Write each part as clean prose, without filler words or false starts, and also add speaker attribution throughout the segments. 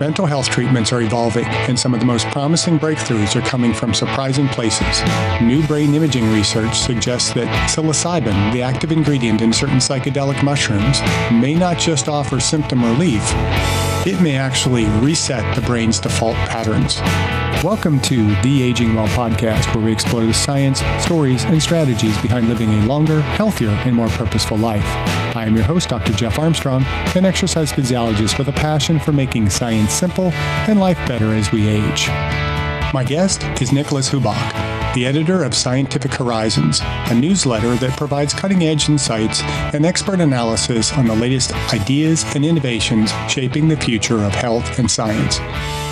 Speaker 1: Mental health treatments are evolving, and some of the most promising breakthroughs are coming from surprising places. New brain imaging research suggests that psilocybin, the active ingredient in certain psychedelic mushrooms, may not just offer symptom relief, it may actually reset the brain's default patterns. Welcome to the Aging Well podcast, where we explore the science, stories, and strategies behind living a longer, healthier, and more purposeful life. I am your host, Dr. Jeff Armstrong, an exercise physiologist with a passion for making science simple and life better as we age. My guest is Nicolas Hubacz, the editor of Scientific Horizons, a newsletter that provides cutting-edge insights and expert analysis on the latest ideas and innovations shaping the future of health and science.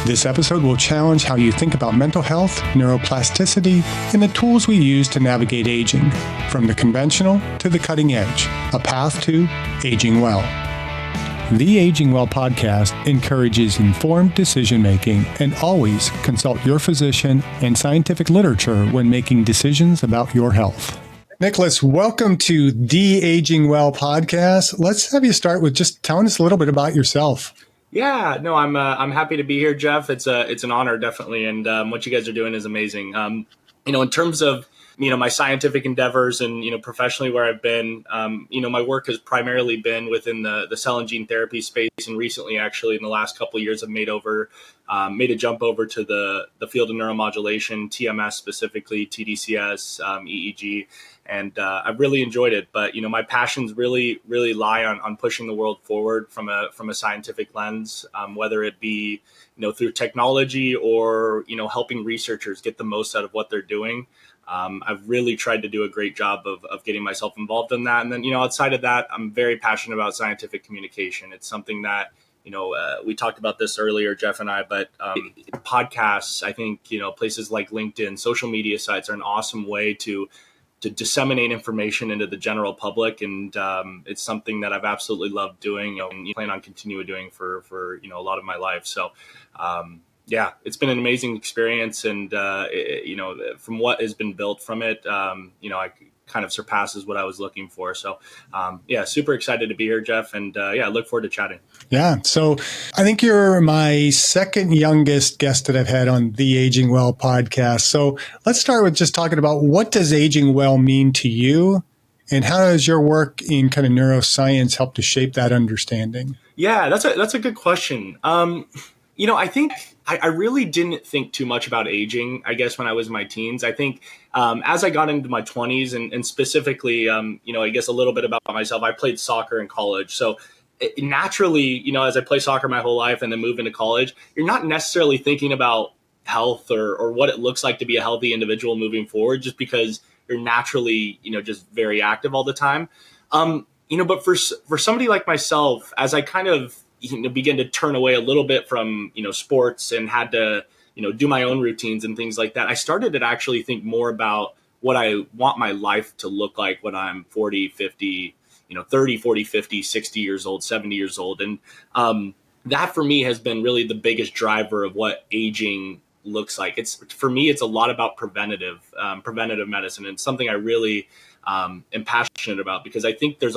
Speaker 1: This episode will challenge how you think about mental health, neuroplasticity, and the tools we use to navigate aging, from the conventional to the cutting edge, a path to aging well. The Aging Well podcast encourages informed decision-making and always consult your physician and scientific literature when making decisions about your health. Nicolas, welcome to the Aging Well podcast. Let's have you start with just telling us a little bit about yourself.
Speaker 2: Yeah, no, I'm happy to be here, Jeff. It's an honor, definitely, and what you guys are doing is amazing. In terms of my scientific endeavors and professionally where I've been, my work has primarily been within the cell and gene therapy space, and recently, actually, in the last couple of years, I've made a jump over to the field of neuromodulation, TMS specifically, TDCS, EEG. And I've really enjoyed it. But, my passions really, really lie on pushing the world forward from a scientific lens, whether it be, through technology or, helping researchers get the most out of what they're doing. I've really tried to do a great job of getting myself involved in that. And then, outside of that, I'm very passionate about scientific communication. It's something that, we talked about this earlier, Jeff and I, but podcasts, I think, places like LinkedIn, social media sites are an awesome way to disseminate information into the general public. And it's something that I've absolutely loved doing and plan on continuing doing for a lot of my life. So, it's been an amazing experience. And, from what has been built from it, I kind of surpasses what I was looking for. So, super excited to be here, Jeff. And I look forward to chatting.
Speaker 1: Yeah. So I think you're my second youngest guest that I've had on the Aging Well podcast. So let's start with just talking about what does aging well mean to you, and how does your work in kind of neuroscience help to shape that understanding?
Speaker 2: Yeah, that's a good question. I think I really didn't think too much about aging, I guess, when I was in my teens. I think as I got into my 20s and specifically, I guess a little bit about myself, I played soccer in college. So naturally, as I play soccer my whole life and then move into college, you're not necessarily thinking about health or what it looks like to be a healthy individual moving forward, just because you're naturally, just very active all the time. But for somebody like myself, as I kind of begin to turn away a little bit from, sports and had to, do my own routines and things like that, I started to actually think more about what I want my life to look like when I'm 40, 50, 30, 40, 50, 60 years old, 70 years old. And that for me has been really the biggest driver of what aging looks like. For me, it's a lot about preventative medicine. And it's something I really am passionate about, because I think there's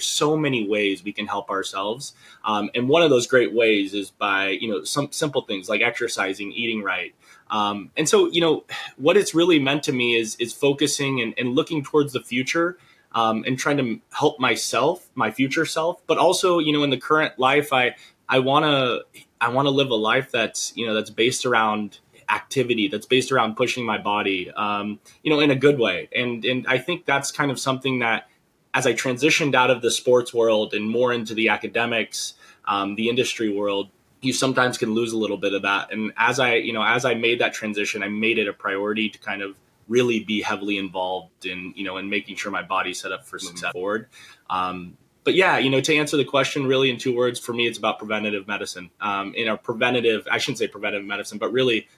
Speaker 2: so many ways we can help ourselves. And one of those great ways is by, some simple things like exercising, eating right. And so, what it's really meant to me is focusing and looking towards the future, and trying to help myself, my future self, but also, in the current life, I want to live a life that's based around activity, that's based around pushing my body, in a good way. And I think that's kind of something that, as I transitioned out of the sports world and more into the academics, the industry world, you sometimes can lose a little bit of that. And as I made that transition, I made it a priority to kind of really be heavily involved in making sure my body's set up for success forward. But to answer the question really in two words, for me, it's about preventative medicine. I shouldn't say preventive medicine, but really,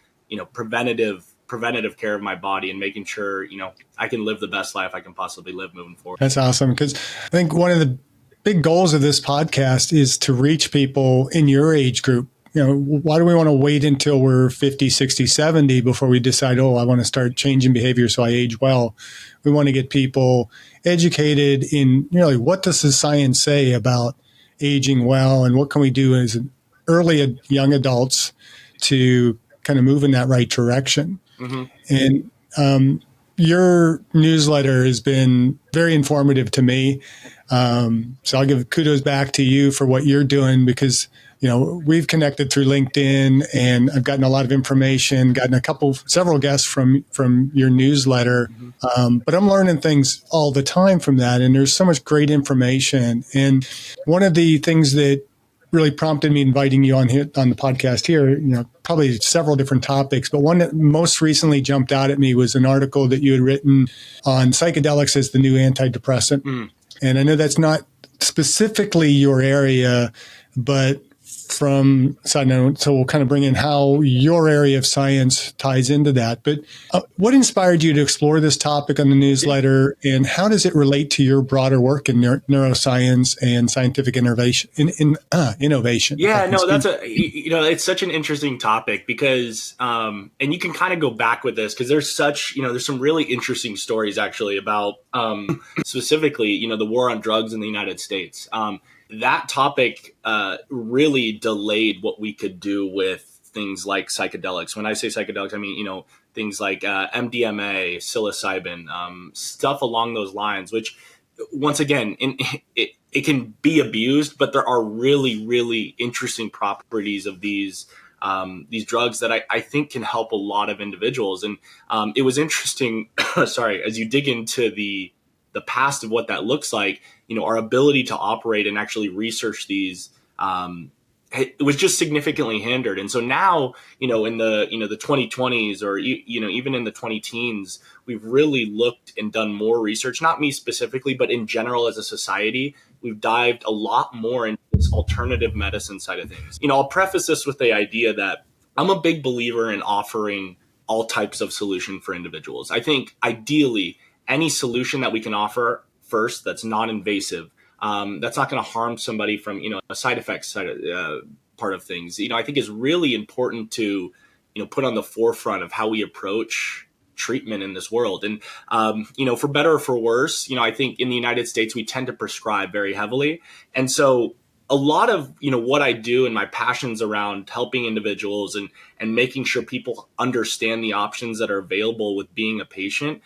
Speaker 2: preventative care of my body and making sure, I can live the best life I can possibly live moving forward.
Speaker 1: That's awesome. Because I think one of the big goals of this podcast is to reach people in your age group. Why do we want to wait until we're 50, 60, 70 before we decide, I want to start changing behavior so I age well? We want to get people educated in, what does the science say about aging well, and what can we do as early young adults to kind of move in that right direction. Mm-hmm. And your newsletter has been very informative to me. So I'll give kudos back to you for what you're doing, because we've connected through LinkedIn, and I've gotten a lot of information, gotten several guests from your newsletter. Mm-hmm. But I'm learning things all the time from that, and there's so much great information. And one of the things that really prompted me inviting you on the podcast here, probably several different topics, but one that most recently jumped out at me was an article that you had written on psychedelics as the new antidepressant. Mm. And I know that's not specifically your area, but so we'll kind of bring in how your area of science ties into that. But what inspired you to explore this topic on the newsletter, and how does it relate to your broader work in neuroscience and scientific innovation?
Speaker 2: Yeah, no, that's it's such an interesting topic because, and you can kind of go back with this because there's some really interesting stories actually about specifically, the war on drugs in the United States. That topic really delayed what we could do with things like psychedelics. When I say psychedelics, I mean, things like MDMA, psilocybin, stuff along those lines, which once again, it can be abused, but there are really, really interesting properties of these drugs that I think can help a lot of individuals. And it was interesting, as you dig into the past of what that looks like, our ability to operate and actually research these, it was just significantly hindered. And so now, in the 2020s or, even in the 2010s, we've really looked and done more research, not me specifically, but in general as a society, we've dived a lot more into this alternative medicine side of things. I'll preface this with the idea that I'm a big believer in offering all types of solution for individuals. I think ideally, any solution that we can offer first that's non-invasive, that's not going to harm somebody from a side effects side part of things, I think is really important to put on the forefront of how we approach treatment in this world. And for better or for worse, I think in the United States we tend to prescribe very heavily, and so a lot of what I do and my passions around helping individuals and making sure people understand the options that are available with being a patient,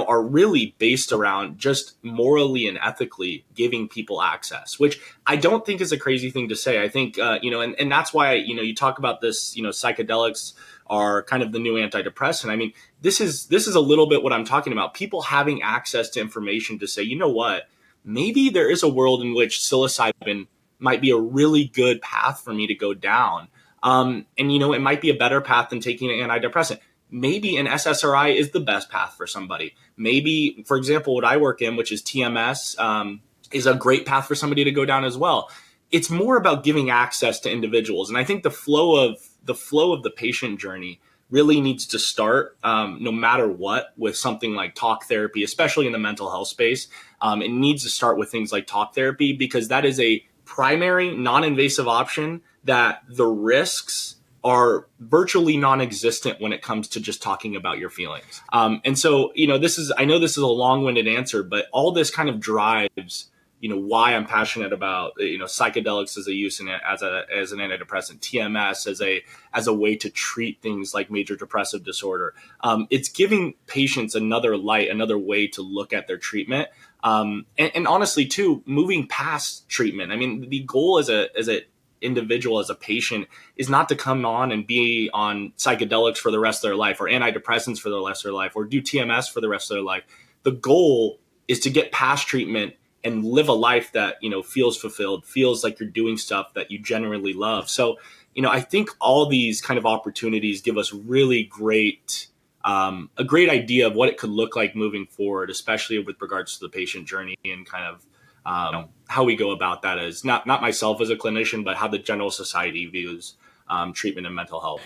Speaker 2: are really based around just morally and ethically giving people access, which I don't think is a crazy thing to say. I think, and that's why, you talk about this, psychedelics are kind of the new antidepressant. I mean, this is a little bit what I'm talking about. People having access to information to say, what, maybe there is a world in which psilocybin might be a really good path for me to go down. And, it might be a better path than taking an antidepressant. Maybe an SSRI is the best path for somebody. Maybe, for example, what I work in, which is TMS, is a great path for somebody to go down as well. It's more about giving access to individuals. And I think the flow of the patient journey really needs to start, no matter what, with something like talk therapy, especially in the mental health space. It needs to start with things like talk therapy, because that is a primary non-invasive option that the risks are virtually non-existent when it comes to just talking about your feelings. And so, I know this is a long-winded answer, but all this kind of drives, why I'm passionate about, psychedelics as a use as an antidepressant, TMS as a way to treat things like major depressive disorder. It's giving patients another way to look at their treatment. And honestly too, moving past treatment. I mean, the goal as a individual, as a patient, is not to come on and be on psychedelics for the rest of their life, or antidepressants for the rest of their life, or do TMS for the rest of their life. The goal is to get past treatment and live a life that, feels fulfilled, feels like you're doing stuff that you genuinely love. So, I think all these kind of opportunities give us really great, a great idea of what it could look like moving forward, especially with regards to the patient journey and kind of, how we go about that as not myself as a clinician, but how the general society views treatment and mental health.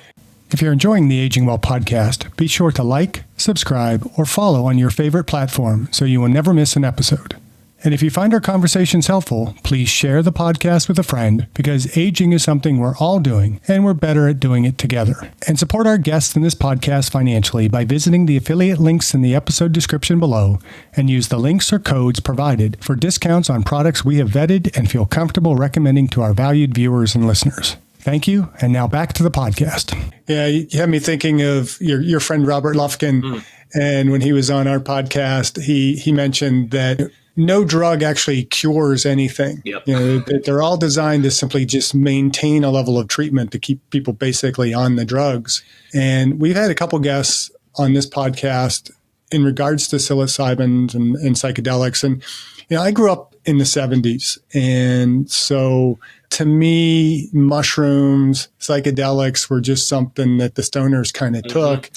Speaker 1: If you're enjoying the Aging Well podcast, be sure to like, subscribe, or follow on your favorite platform so you will never miss an episode. And if you find our conversations helpful, please share the podcast with a friend, because aging is something we're all doing, and we're better at doing it together. And support our guests in this podcast financially by visiting the affiliate links in the episode description below, and use the links or codes provided for discounts on products we have vetted and feel comfortable recommending to our valued viewers and listeners. Thank you, and now back to the podcast. Yeah, you had me thinking of your friend Robert Lufkin, and when he was on our podcast, he mentioned that no drug actually cures anything.
Speaker 2: Yep.
Speaker 1: They're all designed to simply just maintain a level of treatment to keep people basically on the drugs. And we've had a couple guests on this podcast in regards to psilocybins and psychedelics. And, I grew up in the 70s. And so to me, mushrooms, psychedelics were just something that the stoners kind of took.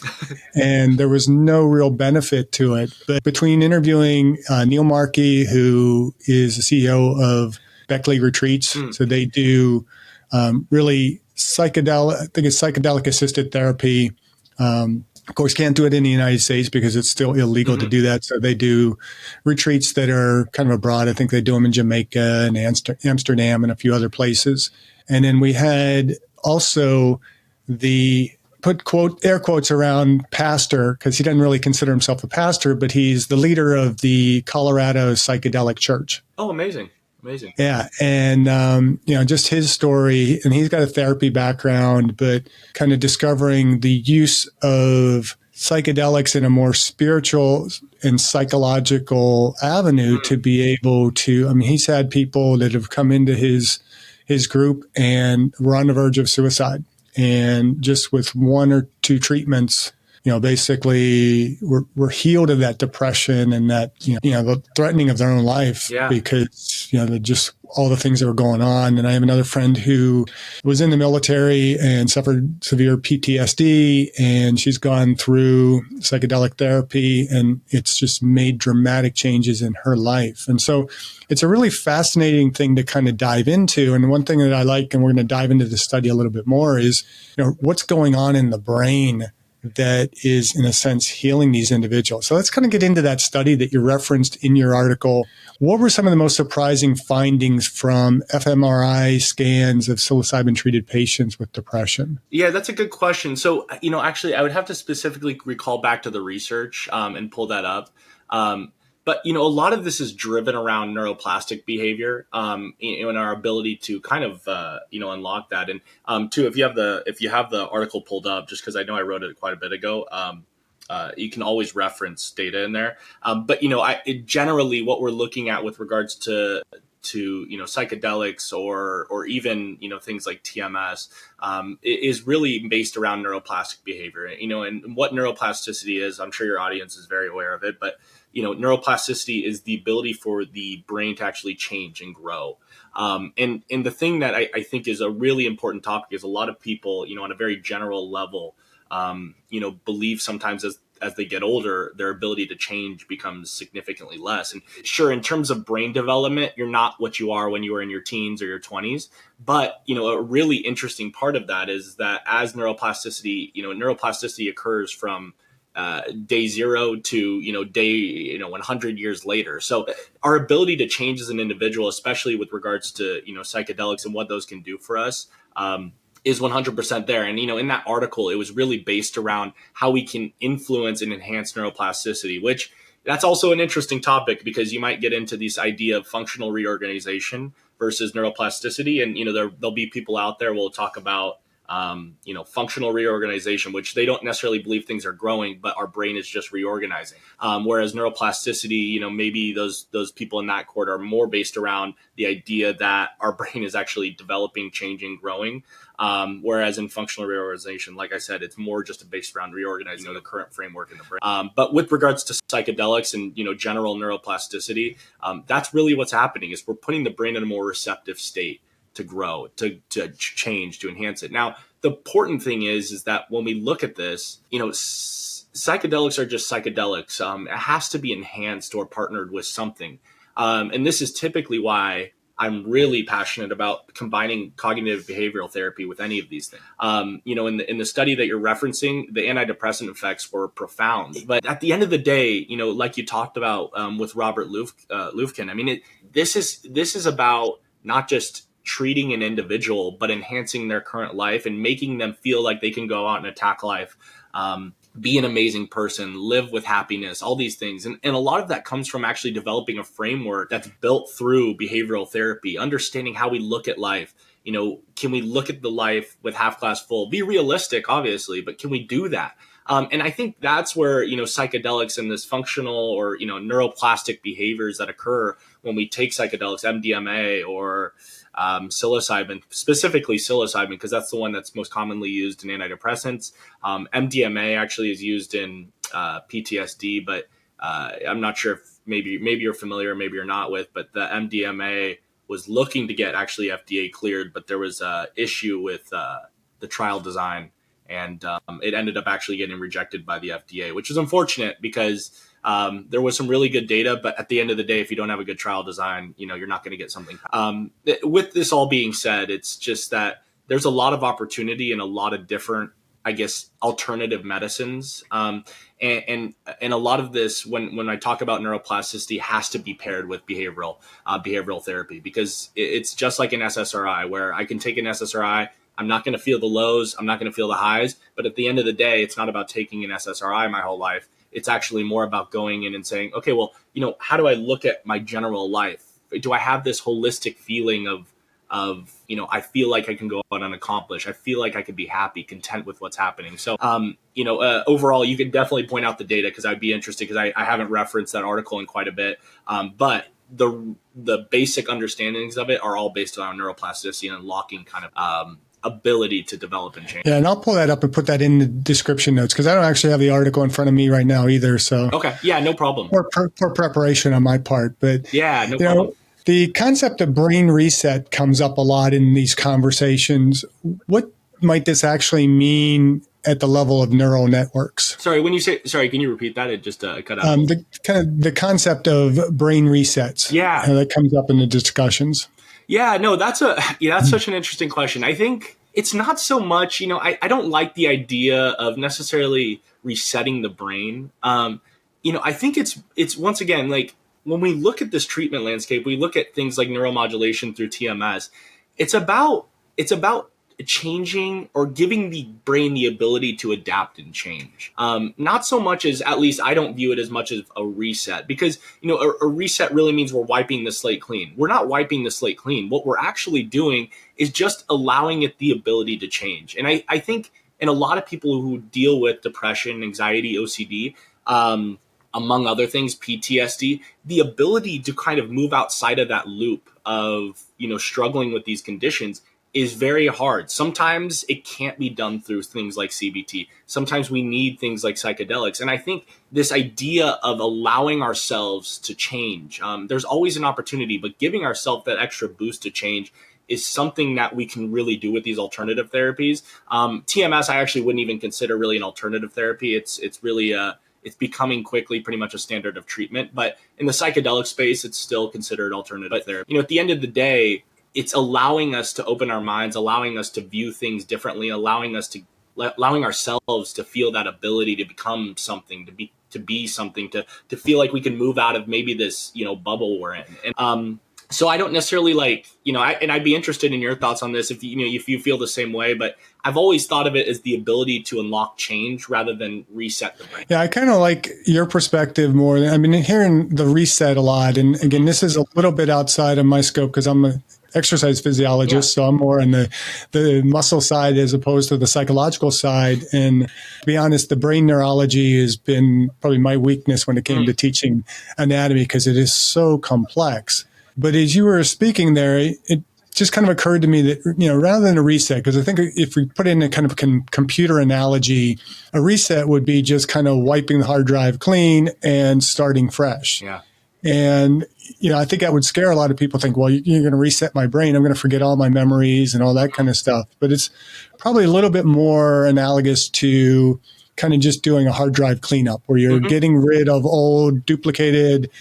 Speaker 1: And there was no real benefit to it. But between interviewing Neil Markey, who is the CEO of Beckley Retreats, so they do really psychedelic, I think it's psychedelic assisted therapy. Of course, can't do it in the United States because it's still illegal to do that. So they do retreats that are kind of abroad. I think they do them in Jamaica and Amsterdam and a few other places. And then we had also put air quotes around pastor, because he doesn't really consider himself a pastor, but he's the leader of the Colorado Psychedelic Church.
Speaker 2: Oh, amazing. Amazing.
Speaker 1: Yeah. And, just his story, and he's got a therapy background, but kind of discovering the use of psychedelics in a more spiritual and psychological avenue to be able to, he's had people that have come into his group and were on the verge of suicide. And just with one or two treatments, basically we're healed of that depression and that, the threatening of their own life because, just all the things that were going on. And I have another friend who was in the military and suffered severe PTSD, and she's gone through psychedelic therapy, and it's just made dramatic changes in her life. And so it's a really fascinating thing to kind of dive into. And one thing that I like, and we're going to dive into the study a little bit more, is, what's going on in the brain that is, in a sense, healing these individuals. So let's kind of get into that study that you referenced in your article. What were some of the most surprising findings from fMRI scans of psilocybin-treated patients with depression?
Speaker 2: Yeah, that's a good question. So, actually, I would have to specifically recall back to the research and pull that up. But, a lot of this is driven around neuroplastic behavior, and our ability to kind of, unlock that. And too, if you have the article pulled up, just because I know I wrote it quite a bit ago, you can always reference data in there. But, generally what we're looking at with regards to psychedelics or even things like TMS is really based around neuroplastic behavior. And what neuroplasticity is, I'm sure your audience is very aware of it, but neuroplasticity is the ability for the brain to actually change and grow. And the thing that I think is a really important topic is a lot of people, on a very general level, believe sometimes as they get older, their ability to change becomes significantly less. And sure, in terms of brain development, you're not what you are when you were in your teens or your 20s. But, a really interesting part of that is that as neuroplasticity occurs from day zero to, day, 100 years later. So our ability to change as an individual, especially with regards to, psychedelics and what those can do for us, is 100% there. And, in that article, it was really based around how we can influence and enhance neuroplasticity, which that's also an interesting topic because you might get into this idea of functional reorganization versus neuroplasticity. And, there'll be people out there will talk about, functional reorganization, which they don't necessarily believe things are growing, but our brain is just reorganizing. Whereas neuroplasticity, maybe those people in that court are more based around the idea that our brain is actually developing, changing, growing. Whereas in functional reorganization, like I said, it's more just based around reorganizing the current framework in the brain. But with regards to psychedelics and, general neuroplasticity, that's really what's happening is we're putting the brain in a more receptive state to grow, to change, to enhance it. Now, the important thing is that when we look at this, psychedelics are just psychedelics. It has to be enhanced or partnered with something. And this is typically why I'm really passionate about combining cognitive behavioral therapy with any of these things. In the study that you're referencing, the antidepressant effects were profound. But at the end of the day, like you talked about with Robert Lufkin, I mean, this is about not just treating an individual, but enhancing their current life and making them feel like they can go out and attack life. Be an amazing person, live with happiness, all these things. And a lot of that comes from actually developing a framework that's built through behavioral therapy, understanding how we look at life. Can we look at the life with half glass full? Be realistic, obviously, but can we do that? And I think that's where, psychedelics and this functional or, neuroplastic behaviors that occur when we take psychedelics, MDMA or psilocybin, specifically psilocybin, because that's the one that's most commonly used in antidepressants. MDMA actually is used in PTSD, but I'm not sure if maybe you're familiar, maybe you're not with, but the MDMA was looking to get actually FDA cleared, but there was an issue with the trial design, and it ended up actually getting rejected by the FDA, which is unfortunate because there was some really good data, but at the end of the day, if you don't have a good trial design, you're not going to get something. With this all being said, it's just that there's a lot of opportunity in a lot of different, I guess, alternative medicines. And a lot of this, when I talk about neuroplasticity, has to be paired with behavioral therapy, because it's just like an SSRI, where I can take an SSRI. I'm not going to feel the lows. I'm not going to feel the highs. But at the end of the day, it's not about taking an SSRI my whole life. It's actually more about going in and saying, okay, well, how do I look at my general life? Do I have this holistic feeling of, I feel like I can go out and accomplish. I feel like I could be happy, content with what's happening. So, overall, you can definitely point out the data, because I'd be interested, because I haven't referenced that article in quite a bit. But the basic understandings of it are all based on neuroplasticity and unlocking kind of ability to develop and change.
Speaker 1: Yeah, and I'll pull that up and put that in the description notes, because I don't actually have the article in front of me right now either. So
Speaker 2: okay, yeah, no problem.
Speaker 1: Poor preparation on my part, but
Speaker 2: yeah, no problem.
Speaker 1: The concept of brain reset comes up a lot in these conversations. What might this actually mean at the level of neural networks?
Speaker 2: Sorry, when you say, can you repeat that? It just cut out.
Speaker 1: The concept of brain resets.
Speaker 2: Yeah,
Speaker 1: that comes up in the discussions.
Speaker 2: Yeah, no, that's such an interesting question. I think it's not so much, I don't like the idea of necessarily resetting the brain. I think it's once again, like, when we look at this treatment landscape, we look at things like neuromodulation through TMS. It's about changing or giving the brain the ability to adapt and change. Not so much as, at least I don't view it as much as a reset, because, a reset really means we're wiping the slate clean. We're not wiping the slate clean. What we're actually doing is just allowing it the ability to change. And I think in a lot of people who deal with depression, anxiety, OCD, among other things, PTSD, the ability to kind of move outside of that loop of, struggling with these conditions is very hard. Sometimes it can't be done through things like CBT. Sometimes we need things like psychedelics. And I think this idea of allowing ourselves to change, there's always an opportunity, but giving ourselves that extra boost to change is something that we can really do with these alternative therapies. TMS, I actually wouldn't even consider really an alternative therapy. It's really it's becoming quickly pretty much a standard of treatment. But in the psychedelic space, it's still considered alternative therapy. At the end of the day, it's allowing us to open our minds, allowing us to view things differently, allowing ourselves to feel that ability to become something, to be something, to feel like we can move out of maybe this, bubble we're in. And so I don't necessarily and I'd be interested in your thoughts on this if you feel the same way, but I've always thought of it as the ability to unlock change rather than reset the brain.
Speaker 1: Yeah, I kind of like your perspective more. I've been hearing the reset a lot. And again, this is a little bit outside of my scope because I'm an exercise physiologist. So I'm more on the muscle side as opposed to the psychological side. And to be honest, the brain neurology has been probably my weakness when it came to teaching anatomy because it is so complex. But as you were speaking there, it just kind of occurred to me that, rather than a reset, because I think if we put in a kind of computer analogy, a reset would be just kind of wiping the hard drive clean and starting fresh.
Speaker 2: Yeah.
Speaker 1: And, I think that would scare a lot of people. Think, well, you're going to reset my brain. I'm going to forget all my memories and all that kind of stuff. But it's probably a little bit more analogous to kind of just doing a hard drive cleanup where you're getting rid of old, duplicated,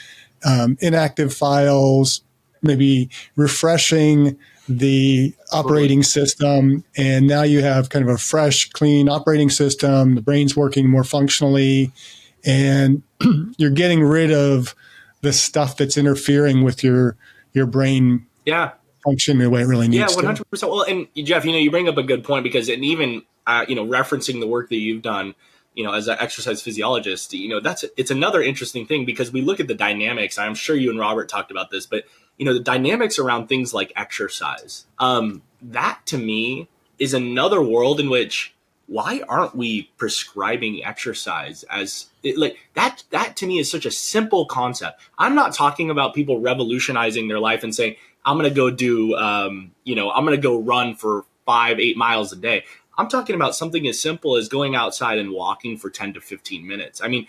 Speaker 1: inactive files, maybe refreshing the operating system. And now you have kind of a fresh, clean operating system. The brain's working more functionally, and you're getting rid of the stuff that's interfering with your brain
Speaker 2: Yeah.
Speaker 1: function the way it really needs to.
Speaker 2: 100%. Well, and Jeff, you bring up a good point, because, and even, referencing the work that you've done, as an exercise physiologist, it's another interesting thing, because we look at the dynamics. I'm sure you and Robert talked about this, but, the dynamics around things like exercise, that to me is another world in which, why aren't we prescribing exercise that to me is such a simple concept. I'm not talking about people revolutionizing their life and saying, I'm going to go do, I'm going to go run for 5-8 miles a day. I'm talking about something as simple as going outside and walking for 10 to 15 minutes. I mean,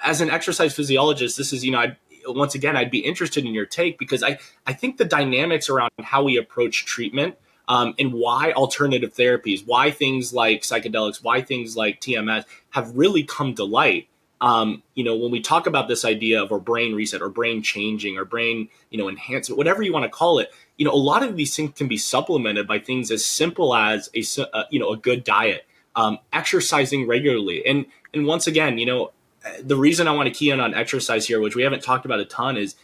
Speaker 2: as an exercise physiologist, this is, I'd be interested in your take, because I think the dynamics around how we approach treatment, and why alternative therapies, why things like psychedelics, why things like TMS have really come to light. When we talk about this idea of our brain reset or brain changing or brain, enhancement, whatever you want to call it, a lot of these things can be supplemented by things as simple as a good diet, exercising regularly. And once again, the reason I want to key in on exercise here, which we haven't talked about a ton, is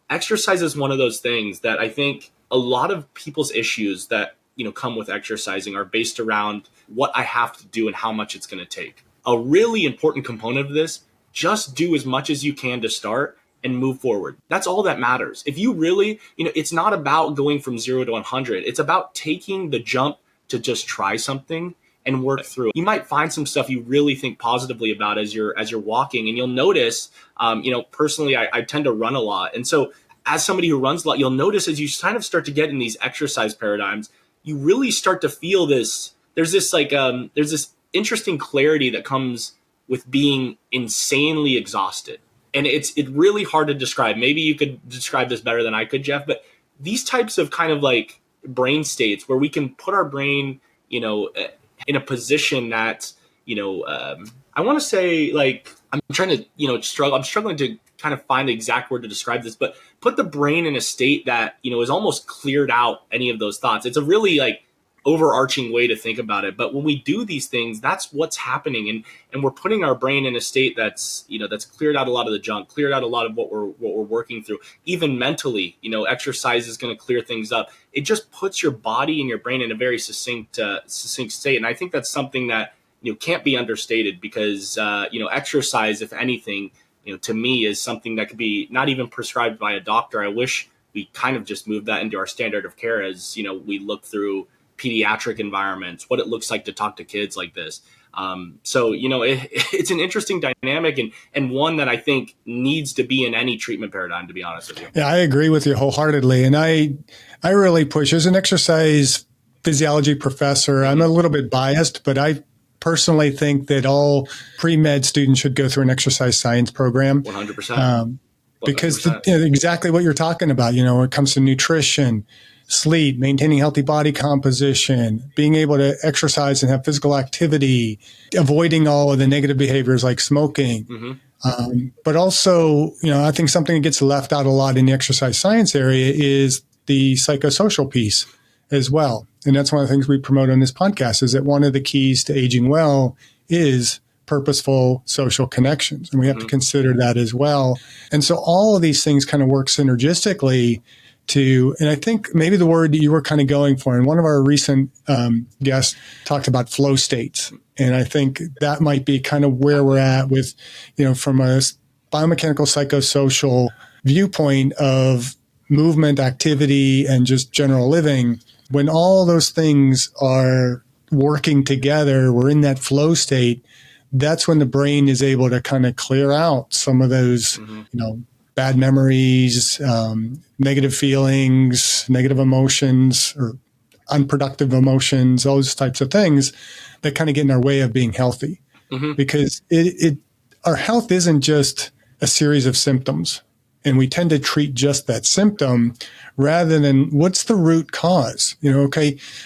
Speaker 2: exercise is one of those things that I think a lot of people's issues that, come with exercising are based around what I have to do and how much it's going to take. A really important component of this, just do as much as you can to start and move forward. That's all that matters. If you really, it's not about going from 0 to 100. It's about taking the jump to just try something and work through it. You might find some stuff you really think positively about as you're walking, and you'll notice, personally, I tend to run a lot. And so as somebody who runs a lot, you'll notice as you kind of start to get in these exercise paradigms, you really start to feel this, there's this interesting clarity that comes with being insanely exhausted. And it's really hard to describe. Maybe you could describe this better than I could, Jeff, but these types of kind of like brain states where we can put our brain, in a position that, I want to say, like, I'm trying to, I'm struggling to kind of find the exact word to describe this, but put the brain in a state that, is almost cleared out any of those thoughts. It's a really like overarching way to think about it. But when we do these things, that's what's happening. And we're putting our brain in a state that's, that's cleared out a lot of the junk, cleared out a lot of what we're working through. Even mentally, exercise is going to clear things up. It just puts your body and your brain in a very succinct state. And I think that's something that, can't be understated, because, exercise, if anything, to me is something that could be not even prescribed by a doctor. I wish we kind of just moved that into our standard of care as, we look through pediatric environments, what it looks like to talk to kids like this. So, it's an interesting dynamic and one that I think needs to be in any treatment paradigm, to be honest with you.
Speaker 1: Yeah, I agree with you wholeheartedly. And I really push, as an exercise physiology professor, I'm a little bit biased, but I personally think that all pre-med students should go through an exercise science program.
Speaker 2: 100%.
Speaker 1: Because exactly what you're talking about, when it comes to nutrition, sleep, maintaining healthy body composition, being able to exercise and have physical activity, avoiding all of the negative behaviors like smoking. Mm-hmm. But also, I think something that gets left out a lot in the exercise science area is the psychosocial piece as well. And that's one of the things we promote on this podcast, is that one of the keys to aging well is purposeful social connections. And we have to consider that as well. And so all of these things kind of work synergistically and I think maybe the word you were kind of going for, and one of our recent guests talked about flow states. And I think that might be kind of where we're at with, from a biomechanical psychosocial viewpoint of movement, activity, and just general living. When all those things are working together, we're in that flow state. That's when the brain is able to kind of clear out some of those, bad memories, negative feelings, negative emotions, or unproductive emotions, those types of things that kind of get in our way of being healthy. Mm-hmm. Because our health isn't just a series of symptoms. And we tend to treat just that symptom rather than what's the root cause.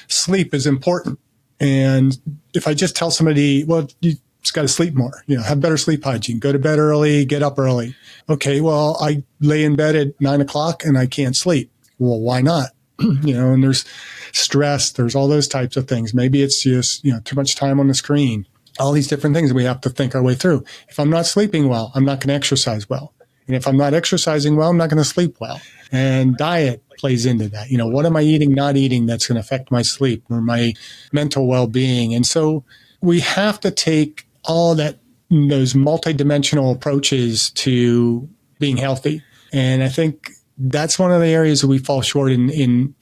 Speaker 1: Sleep is important. And if I just tell somebody, well, you just got to sleep more, have better sleep hygiene, go to bed early, get up early. Okay, well, I lay in bed at 9 o'clock and I can't sleep. Well, why not? And there's stress, there's all those types of things. Maybe it's just, too much time on the screen, all these different things we have to think our way through. If I'm not sleeping well, I'm not going to exercise well. And if I'm not exercising well, I'm not going to sleep well. And diet plays into that. What am I eating, not eating that's going to affect my sleep or my mental well-being? And so we have to take all those multidimensional approaches to being healthy. And I think that's one of the areas that we fall short in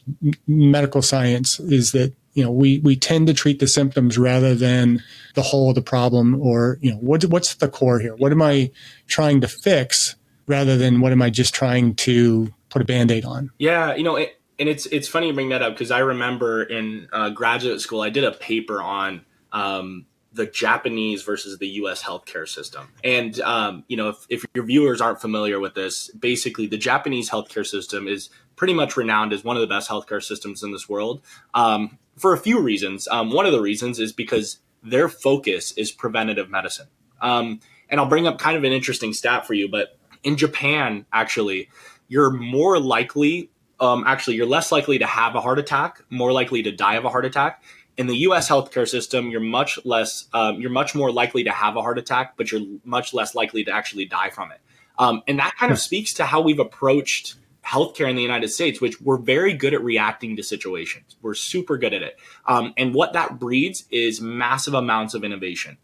Speaker 1: medical science, is that, we tend to treat the symptoms rather than the whole of the problem, or, what's the core here? What am I trying to fix rather than what am I just trying to put a Band-Aid on?
Speaker 2: Yeah. And it's funny you bring that up, because I remember in graduate school, I did a paper on the Japanese versus the U.S. healthcare system. And, if your viewers aren't familiar with this, basically the Japanese healthcare system is pretty much renowned as one of the best healthcare systems in this world, for a few reasons. One of the reasons is because their focus is preventative medicine. And I'll bring up kind of an interesting stat for you, but in Japan, actually, you're more likely, you're less likely to have a heart attack, more likely to die of a heart attack. In the U.S. healthcare system, you're much more likely to have a heart attack, but you're much less likely to actually die from it. And that kind of speaks to how we've approached healthcare in the United States, which we're very good at reacting to situations. We're super good at it. And what that breeds is massive amounts of innovation.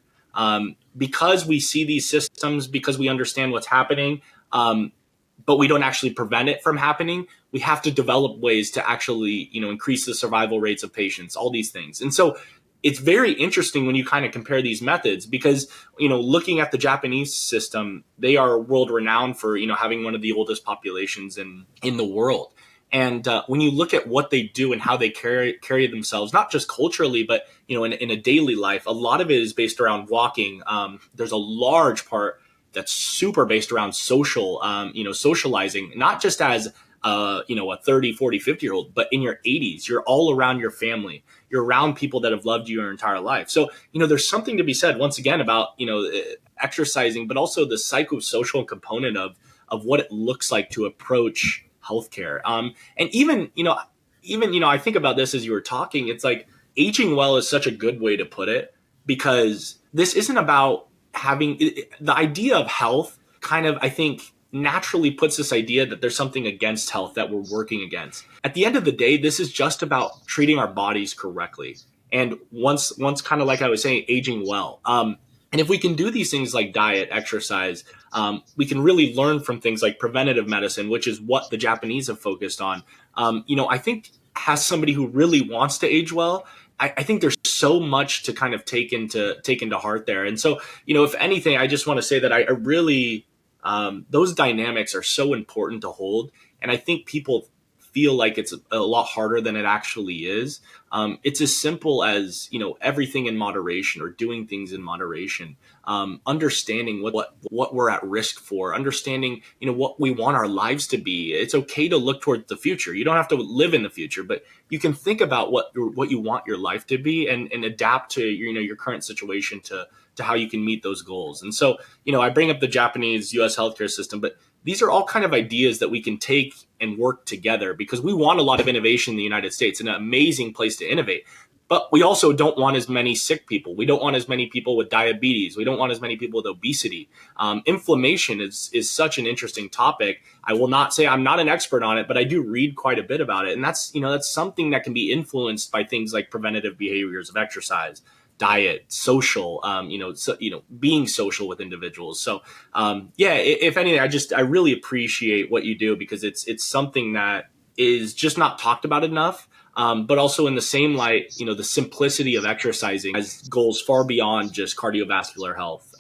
Speaker 2: Because we see these systems, because we understand what's happening, but we don't actually prevent it from happening, we have to develop ways to actually, increase the survival rates of patients, all these things. And so it's very interesting when you kind of compare these methods, because, looking at the Japanese system, they are world renowned for, having one of the oldest populations in the world. And when you look at what they do and how they carry themselves, not just culturally, but, in a daily life, a lot of it is based around walking. There's a large part that's super based around socializing, not just as a 30, 40, 50-year-old, but in your 80s, you're all around your family. You're around people that have loved you your entire life. So, there's something to be said, once again, about, exercising, but also the psychosocial component of what it looks like to approach healthcare. And even, I think about this as you were talking, it's like aging well is such a good way to put it, because this isn't about having the idea of health kind of, I think, naturally puts this idea that there's something against health that we're working against. At the end of the day, this is just about treating our bodies correctly. And once kind of like I was saying, aging well. And if we can do these things like diet, exercise, we can really learn from things like preventative medicine, which is what the Japanese have focused on. I think as somebody who really wants to age well, I think there's so much to kind of take into heart there. And so, if anything, I just want to say that I really, those dynamics are so important to hold. And I think people feel like it's a lot harder than it actually is. It's as simple as, everything in moderation, or doing things in moderation, understanding what we're at risk for, understanding, what we want our lives to be. It's okay to look towards the future. You don't have to live in the future, but you can think about what you want your life to be, and adapt to, your current situation to how you can meet those goals. And so, I bring up the Japanese US healthcare system, but these are all kind of ideas that we can take and work together, because we want a lot of innovation in the United States, an amazing place to innovate. But we also don't want as many sick people. We don't want as many people with diabetes. We don't want as many people with obesity. Inflammation is such an interesting topic. I will not say I'm not an expert on it, but I do read quite a bit about it. And that's something that can be influenced by things like preventative behaviors of exercise, diet, social, being social with individuals. So, if anything, I really appreciate what you do, because it's something that is just not talked about enough. But also in the same light, the simplicity of exercising has goals far beyond just cardiovascular health.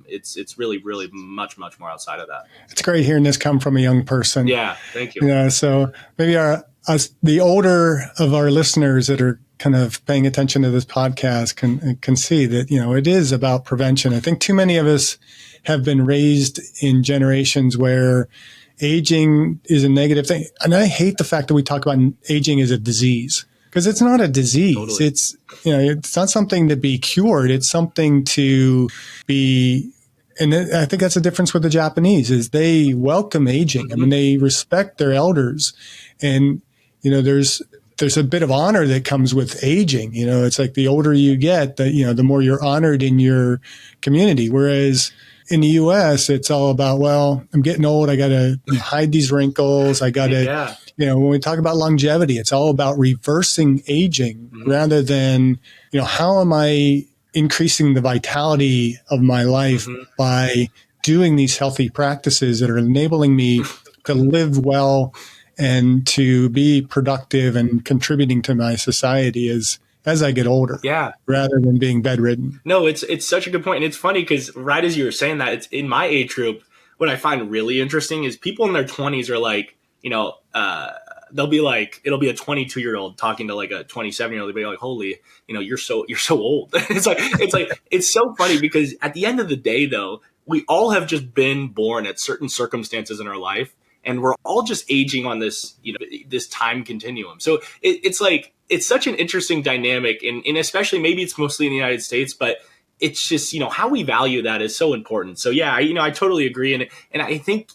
Speaker 2: It's really, really much, much more outside of that.
Speaker 1: It's great hearing this come from a young person.
Speaker 2: Yeah, thank you.
Speaker 1: So maybe the older of our listeners that are kind of paying attention to this podcast can see that, it is about prevention. I think too many of us have been raised in generations where aging is a negative thing. And I hate the fact that we talk about aging as a disease, because it's not a disease. Totally. It's not something to be cured. It's something to be And I think that's the difference with the Japanese is they welcome aging. I mean, they respect their elders, and there's a bit of honor that comes with aging. It's like the older you get, the more you're honored in your community. Whereas in the U.S., it's all about, well, I'm getting old. I got to hide these wrinkles. I got to,
Speaker 2: Yeah.
Speaker 1: when we talk about longevity, it's all about reversing aging rather than, how am I increasing the vitality of my life by doing these healthy practices that are enabling me to live well and to be productive and contributing to my society as I get older.
Speaker 2: Yeah.
Speaker 1: Rather than being bedridden.
Speaker 2: No, it's such a good point. And it's funny because right as you were saying that, it's in my age group, what I find really interesting is people in their 20s are like, they'll be like, it'll be a 22-year-old talking to like a 27-year-old. They'll be like, holy, you're so old. It's so funny because at the end of the day, though, we all have just been born at certain circumstances in our life. And we're all just aging on this, this time continuum. So it's like, it's such an interesting dynamic. And especially maybe it's mostly in the United States, but it's just, how we value that is so important. So yeah, I totally agree. And I think,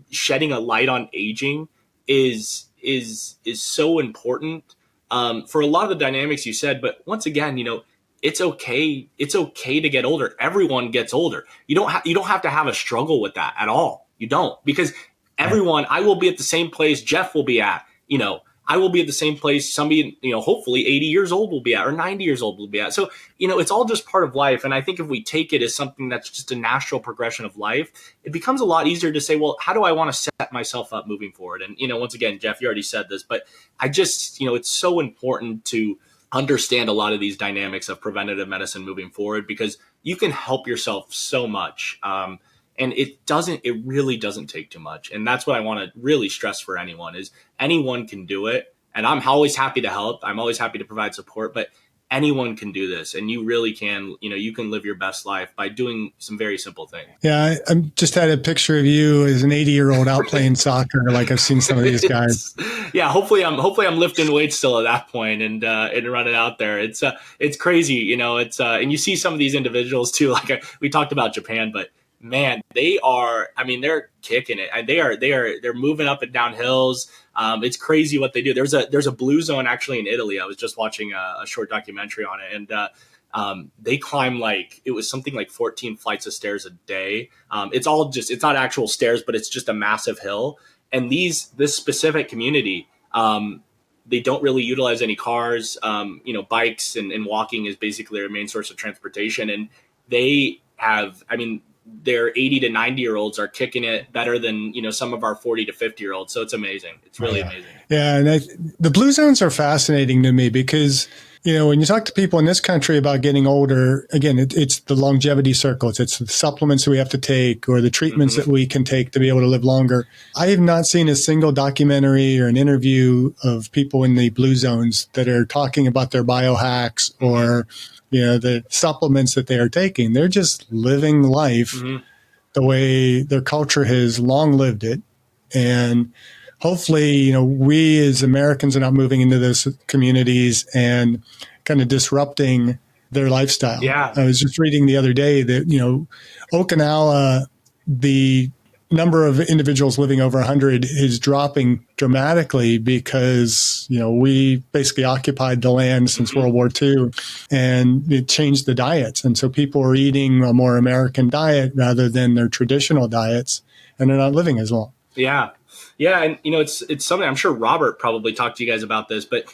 Speaker 2: shedding a light on aging is so important for a lot of the dynamics you said. But once again, it's okay. It's okay to get older. Everyone gets older. You don't have to have a struggle with that at all. You don't, because everyone, I will be at the same place Jeff will be at, I will be at the same place somebody, hopefully 80 years old will be at, or 90 years old will be at. So, it's all just part of life. And I think if we take it as something that's just a natural progression of life, it becomes a lot easier to say, well, how do I want to set myself up moving forward? And, once again, Jeff, you already said this, but I just, it's so important to understand a lot of these dynamics of preventative medicine moving forward, because you can help yourself so much. And it really doesn't take too much. And that's what I want to really stress for anyone is anyone can do it. And I'm always happy to help. I'm always happy to provide support, but anyone can do this. And you really can, you can live your best life by doing some very simple things.
Speaker 1: Yeah. I just had a picture of you as an 80-year-old out playing soccer. Like I've seen some of these guys.
Speaker 2: Yeah. Hopefully I'm lifting weights still at that point and running out there. It's crazy, and you see some of these individuals too. Like we talked about Japan, but man, they're kicking it. They're moving up and down hills. It's crazy what they do. There's a blue zone actually in Italy. I was just watching a short documentary on it, and they climb it was something like 14 flights of stairs a day. It's not actual stairs, but it's just a massive hill. And this specific community, they don't really utilize any cars. Bikes and walking is basically their main source of transportation. And they have, their 80 to 90-year-olds are kicking it better than, some of our 40 to 50-year-olds. So it's amazing. It's really amazing. Yeah.
Speaker 1: And the blue zones are fascinating to me because, when you talk to people in this country about getting older, again, it's the longevity circles. It's the supplements that we have to take or the treatments that we can take to be able to live longer. I have not seen a single documentary or an interview of people in the blue zones that are talking about their biohacks or the supplements that they are taking. They're just living life the way their culture has long lived it. And hopefully, we as Americans are not moving into those communities and kind of disrupting their lifestyle.
Speaker 2: Yeah.
Speaker 1: I was just reading the other day that, Okinawa, the number of individuals living over 100 is dropping dramatically because, we basically occupied the land since World War II and it changed the diets. And so people are eating a more American diet rather than their traditional diets, and they're not living as long.
Speaker 2: Yeah. Yeah. And, it's something I'm sure Robert probably talked to you guys about this, but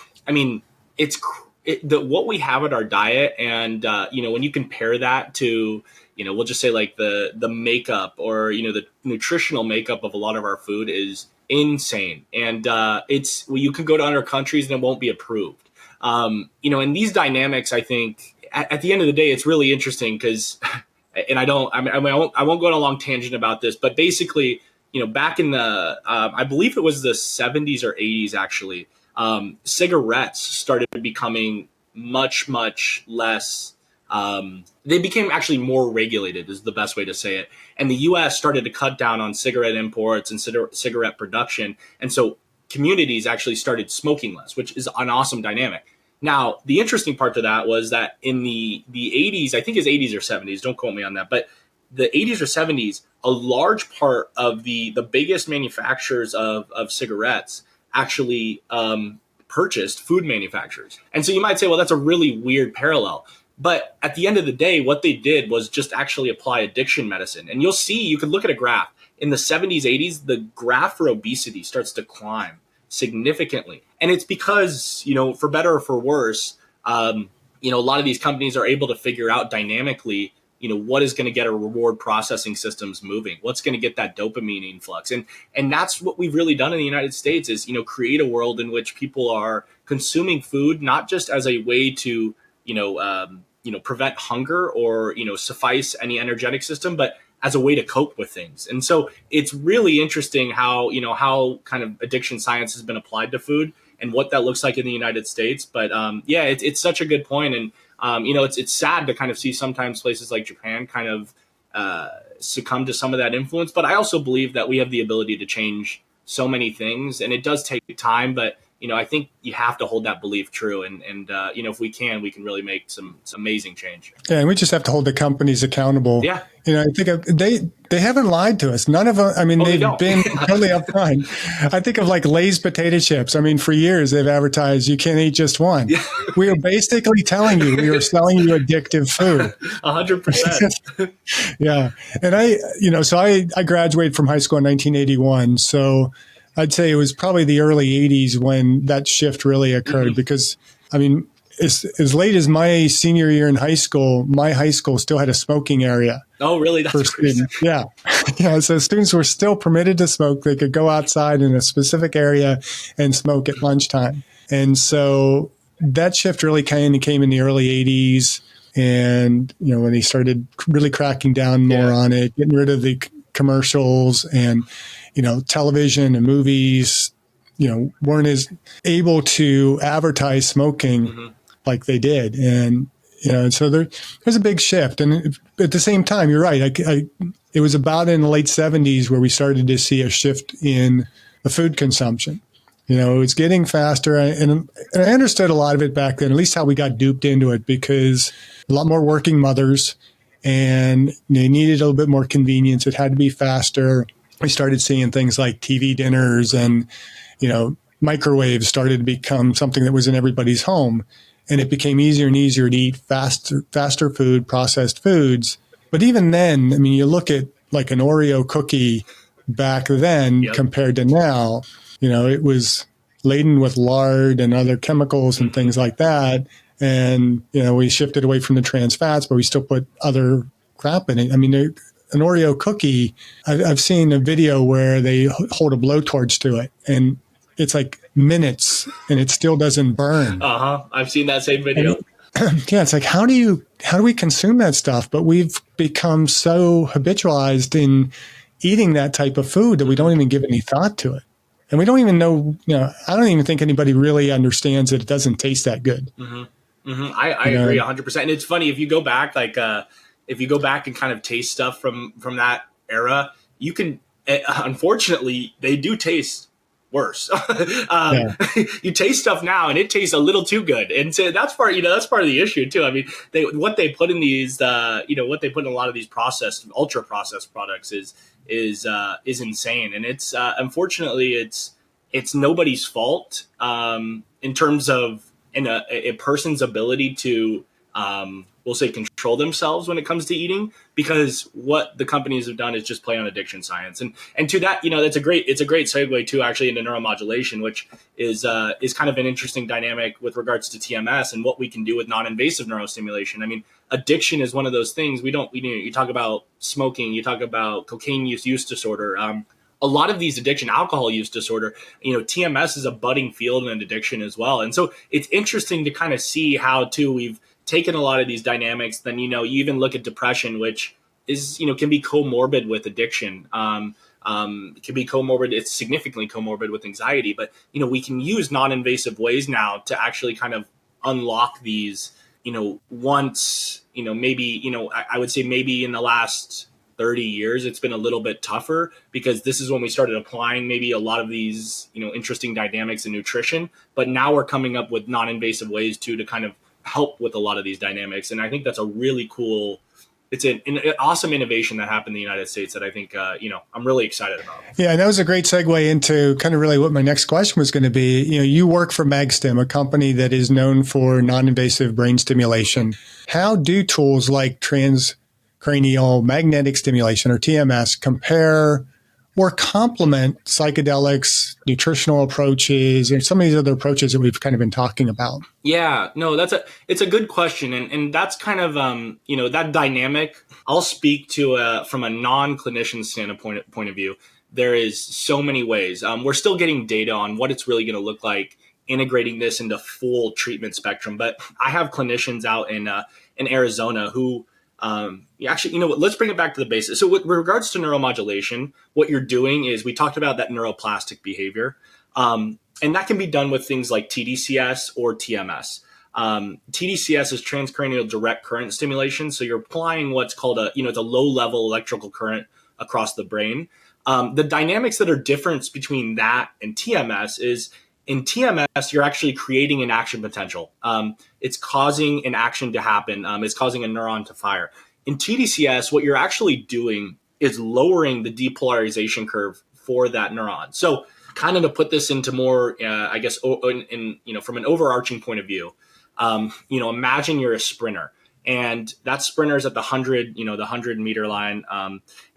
Speaker 2: what we have in our diet and, when you compare that to, we'll just say like the makeup or, the nutritional makeup of a lot of our food is insane. And you can go to other countries and it won't be approved. And these dynamics, I think at the end of the day, it's really interesting because, and I won't go on a long tangent about this, but basically, back in the, I believe it was the 70s or 80s, actually, cigarettes started becoming much, much less. They became actually more regulated is the best way to say it. And the U.S. started to cut down on cigarette imports and cigarette production. And so communities actually started smoking less, which is an awesome dynamic. Now, the interesting part to that was that in the 80s, I think it's 80s or 70s, don't quote me on that, but the 80s or 70s, a large part of the biggest manufacturers of cigarettes actually purchased food manufacturers. And so you might say, well, that's a really weird parallel. But at the end of the day, what they did was just actually apply addiction medicine. And you'll see, you could look at a graph. In the 70s, 80s, the graph for obesity starts to climb significantly. And it's because, for better or for worse, a lot of these companies are able to figure out dynamically, what is going to get our reward processing systems moving, what's going to get that dopamine influx. And that's what we've really done in the United States is, create a world in which people are consuming food, not just as a way to, prevent hunger or, suffice any energetic system, but as a way to cope with things. And so it's really interesting how kind of addiction science has been applied to food and what that looks like in the United States. But it's such a good point. And, it's sad to kind of see sometimes places like Japan kind of succumb to some of that influence. But I also believe that we have the ability to change so many things, and it does take time, but I think you have to hold that belief true. And if we can really make some amazing change.
Speaker 1: Yeah. And we just have to hold the companies accountable.
Speaker 2: Yeah.
Speaker 1: I think they haven't lied to us. None of them. I mean, they've been totally upfront. I think of like Lay's potato chips. I mean, for years they've advertised you can't eat just one. Yeah. We are basically telling you we are selling you addictive food.
Speaker 2: 100%.
Speaker 1: Yeah. And so I graduated from high school in 1981. So I'd say it was probably the early 80s when that shift really occurred because, I mean, as late as my senior year in high school, my high school still had a smoking area.
Speaker 2: Oh, really? That's crazy.
Speaker 1: Yeah. Yeah. So students were still permitted to smoke. They could go outside in a specific area and smoke at lunchtime. And so that shift really kind of came in the early 80s. And, when they started really cracking down more on it, getting rid of the commercials and, television and movies, weren't as able to advertise smoking like they did. And, so there's a big shift. And at the same time, you're right. It was about in the late 70s where we started to see a shift in the food consumption. It's getting faster. And I understood a lot of it back then, at least how we got duped into it, because a lot more working mothers and they needed a little bit more convenience. It had to be faster. We started seeing things like TV dinners and, microwaves started to become something that was in everybody's home. And it became easier and easier to eat faster food, processed foods. But even then, I mean, you look at like an Oreo cookie back then compared to now, it was laden with lard and other chemicals and things like that. And, we shifted away from the trans fats, but we still put other crap in it. I mean, an Oreo cookie, I've seen a video where they hold a blowtorch to it and it's like minutes and it still doesn't burn.
Speaker 2: I've seen that same video.
Speaker 1: Yeah. It's like, how do we consume that stuff? But we've become so habitualized in eating that type of food that we don't even give any thought to it. And we don't even know, I don't even think anybody really understands that it doesn't taste that good.
Speaker 2: I agree 100%. And it's funny, if you go back, and kind of taste stuff from that era, you can, unfortunately, they do taste worse. You taste stuff now and it tastes a little too good. And so that's part of the issue too. I mean, what they put in these, what they put in a lot of these ultra processed products is insane. And it's, unfortunately it's nobody's fault, in terms of a person's ability to, we'll say, control themselves when it comes to eating, because what the companies have done is just play on addiction science. And to that, it's a great segue too, actually, into neuromodulation, which is kind of an interesting dynamic with regards to TMS and what we can do with non-invasive neurostimulation. I mean, addiction is one of those things you talk about smoking, you talk about cocaine use disorder, a lot of these addiction, alcohol use disorder, TMS is a budding field in addiction as well. And so it's interesting to kind of see how too we've taken a lot of these dynamics. Then, you even look at depression, which is, can be comorbid with addiction. It can be comorbid. It's significantly comorbid with anxiety, but, we can use non-invasive ways now to actually kind of unlock these, once, maybe, I would say maybe in the last 30 years, it's been a little bit tougher, because this is when we started applying maybe a lot of these, interesting dynamics in nutrition. But now we're coming up with non-invasive ways too, to kind of help with a lot of these dynamics. And I think that's a really cool it's an awesome innovation that happened in the United States that I think, I'm really excited about.
Speaker 1: Yeah, and that was a great segue into kind of really what my next question was going to be. You work for Magstim, a company that is known for non-invasive brain stimulation. How do tools like transcranial magnetic stimulation, or TMS, compare or complement psychedelics, nutritional approaches, and some of these other approaches that we've kind of been talking about?
Speaker 2: Yeah, no, it's a good question. And that's kind of, that dynamic. I'll speak to, from a non-clinician standpoint point of view. There is so many ways. We're still getting data on what it's really going to look like integrating this into full treatment spectrum. But I have clinicians out in Arizona who, actually, let's bring it back to the basics. So with regards to neuromodulation, what you're doing is, we talked about that neuroplastic behavior. And that can be done with things like TDCS or TMS. TDCS is transcranial direct current stimulation. So you're applying what's called it's a low level electrical current across the brain. The dynamics that are different between that and TMS is, in TMS, you're actually creating an action potential. It's causing an action to happen. It's causing a neuron to fire. In TDCS, what you're actually doing is lowering the depolarization curve for that neuron. So kind of to put this into more, from an overarching point of view, imagine you're a sprinter. And that sprinter's at the 100 meter line,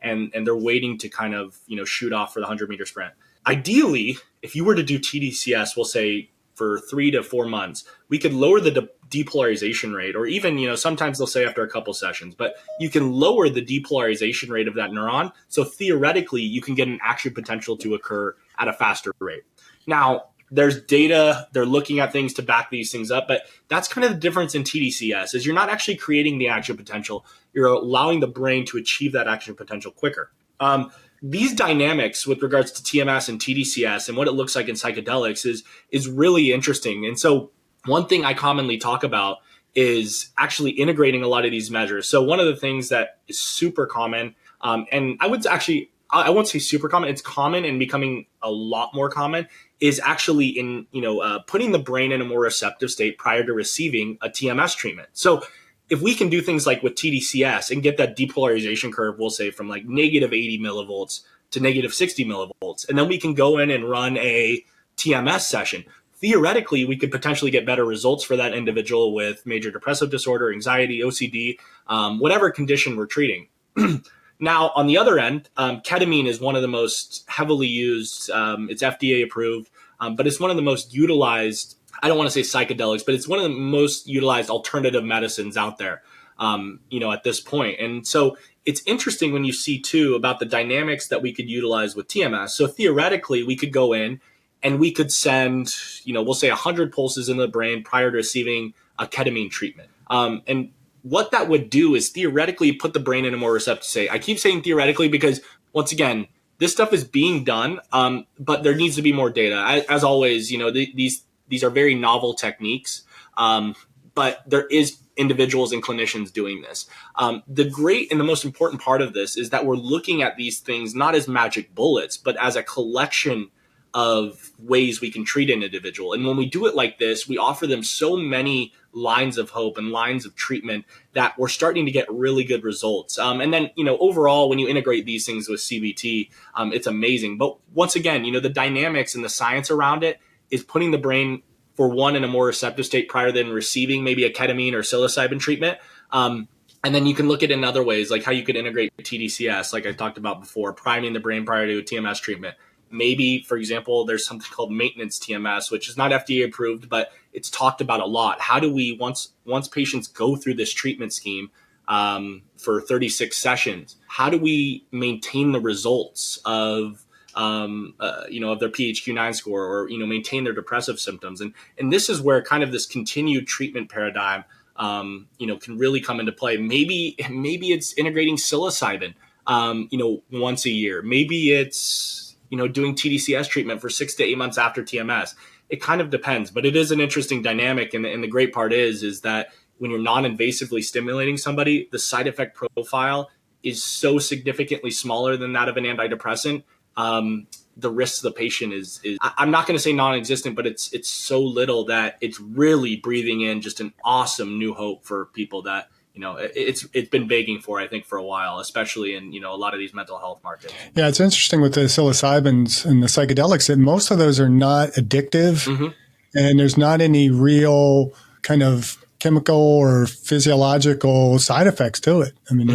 Speaker 2: and they're waiting to kind of, shoot off for the 100-meter sprint. Ideally, if you were to do TDCS, we'll say for 3 to 4 months, we could lower the depolarization rate, or even, sometimes they'll say after a couple sessions, but you can lower the depolarization rate of that neuron. So theoretically, you can get an action potential to occur at a faster rate. Now, there's data, they're looking at things to back these things up, but that's kind of the difference in TDCS, is you're not actually creating the action potential. You're allowing the brain to achieve that action potential quicker. These dynamics with regards to TMS and TDCS and what it looks like in psychedelics is really interesting. And so one thing I commonly talk about is actually integrating a lot of these measures. So one of the things that is super common, and I won't say super common, it's common and becoming a lot more common, is actually in, putting the brain in a more receptive state prior to receiving a TMS treatment. So if we can do things like with TDCS and get that depolarization curve, we'll say from like negative 80 millivolts to negative 60 millivolts, and then we can go in and run a TMS session. Theoretically, we could potentially get better results for that individual with major depressive disorder, anxiety, OCD, whatever condition we're treating. Now, on the other end, ketamine is one of the most heavily used. It's FDA approved, but it's one of the most utilized. I don't want to say psychedelics, but it's one of the most utilized alternative medicines out there, at this point. And so it's interesting when you see too about the dynamics that we could utilize with TMS. So theoretically, we could go in and we could send, we'll say 100 pulses in the brain prior to receiving a ketamine treatment. And what that would do is theoretically put the brain in a more receptive state. I keep saying theoretically because, once again, this stuff is being done, but there needs to be more data. As always, these are very novel techniques, but there is individuals and clinicians doing this. The great and the most important part of this is that we're looking at these things not as magic bullets, but as a collection of ways we can treat an individual. And when we do it like this, we offer them so many lines of hope and lines of treatment that we're starting to get really good results. And then, overall, when you integrate these things with CBT, it's amazing. But once again, the dynamics and the science around it is putting the brain, for one, in a more receptive state prior than receiving maybe a ketamine or psilocybin treatment. And then you can look at it in other ways, like how you could integrate TDCS, like I talked about before, priming the brain prior to a TMS treatment. Maybe, for example, there's something called maintenance TMS, which is not FDA approved, but it's talked about a lot. How do we, once patients go through this treatment scheme for 36 sessions, how do we maintain the results of their PHQ-9 score, or, maintain their depressive symptoms? And this is where kind of this continued treatment paradigm, can really come into play. Maybe it's integrating psilocybin, once a year. Maybe it's, doing TDCS treatment for 6 to 8 months after TMS. It kind of depends, but it is an interesting dynamic. And the great part is that when you're non-invasively stimulating somebody, the side effect profile is so significantly smaller than that of an antidepressant. The risk to the patient is I'm not going to say non-existent, but it's so little that it's really breathing in just an awesome new hope for people that, it's been begging for, I think, for a while, especially in, a lot of these mental health markets.
Speaker 1: Yeah, it's interesting with the psilocybins and the psychedelics that most of those are not addictive, and there's not any real kind of chemical or physiological side effects to it. I mean,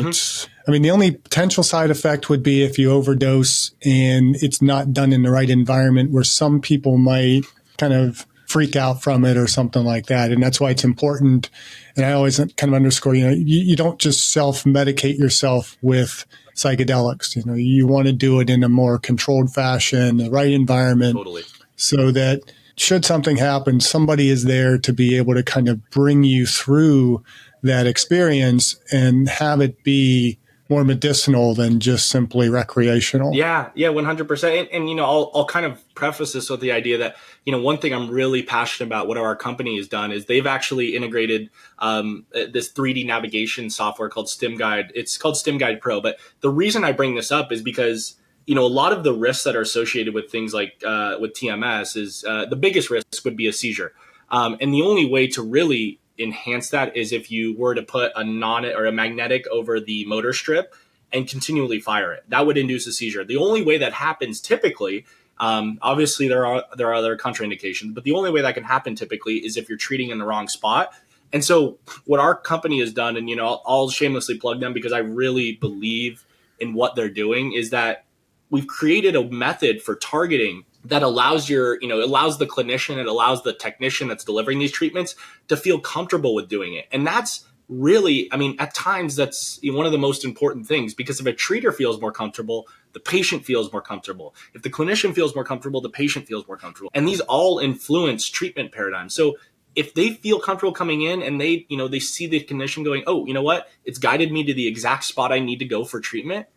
Speaker 1: the only potential side effect would be if you overdose and it's not done in the right environment, where some people might kind of freak out from it or something like that. And that's why it's important. And I always kind of underscore, you don't just self-medicate yourself with psychedelics. You want to do it in a more controlled fashion, the right environment.
Speaker 2: Totally.
Speaker 1: So that should something happen, somebody is there to be able to kind of bring you through that experience and have it be more medicinal than just simply recreational.
Speaker 2: Yeah, 100%. And I'll kind of preface this with the idea that, one thing I'm really passionate about, what our company has done, is they've actually integrated this 3D navigation software called StimGuide. It's called StimGuide Pro. But the reason I bring this up is because, a lot of the risks that are associated with things like with TMS is the biggest risk would be a seizure. And the only way to really enhance that is if you were to put a magnetic over the motor strip and continually fire it. That would induce a seizure. The only way that happens typically, obviously there are other contraindications, but the only way that can happen typically is if you're treating in the wrong spot. And so what our company has done, and I'll shamelessly plug them because I really believe in what they're doing, is that we've created a method for targeting that allows allows the clinician, it allows the technician that's delivering these treatments to feel comfortable with doing it. And that's really, at times that's one of the most important things, because if a treater feels more comfortable, the patient feels more comfortable. If the clinician feels more comfortable, the patient feels more comfortable. And these all influence treatment paradigms. So if they feel comfortable coming in and they see the clinician going, oh, you know what, it's guided me to the exact spot I need to go for treatment.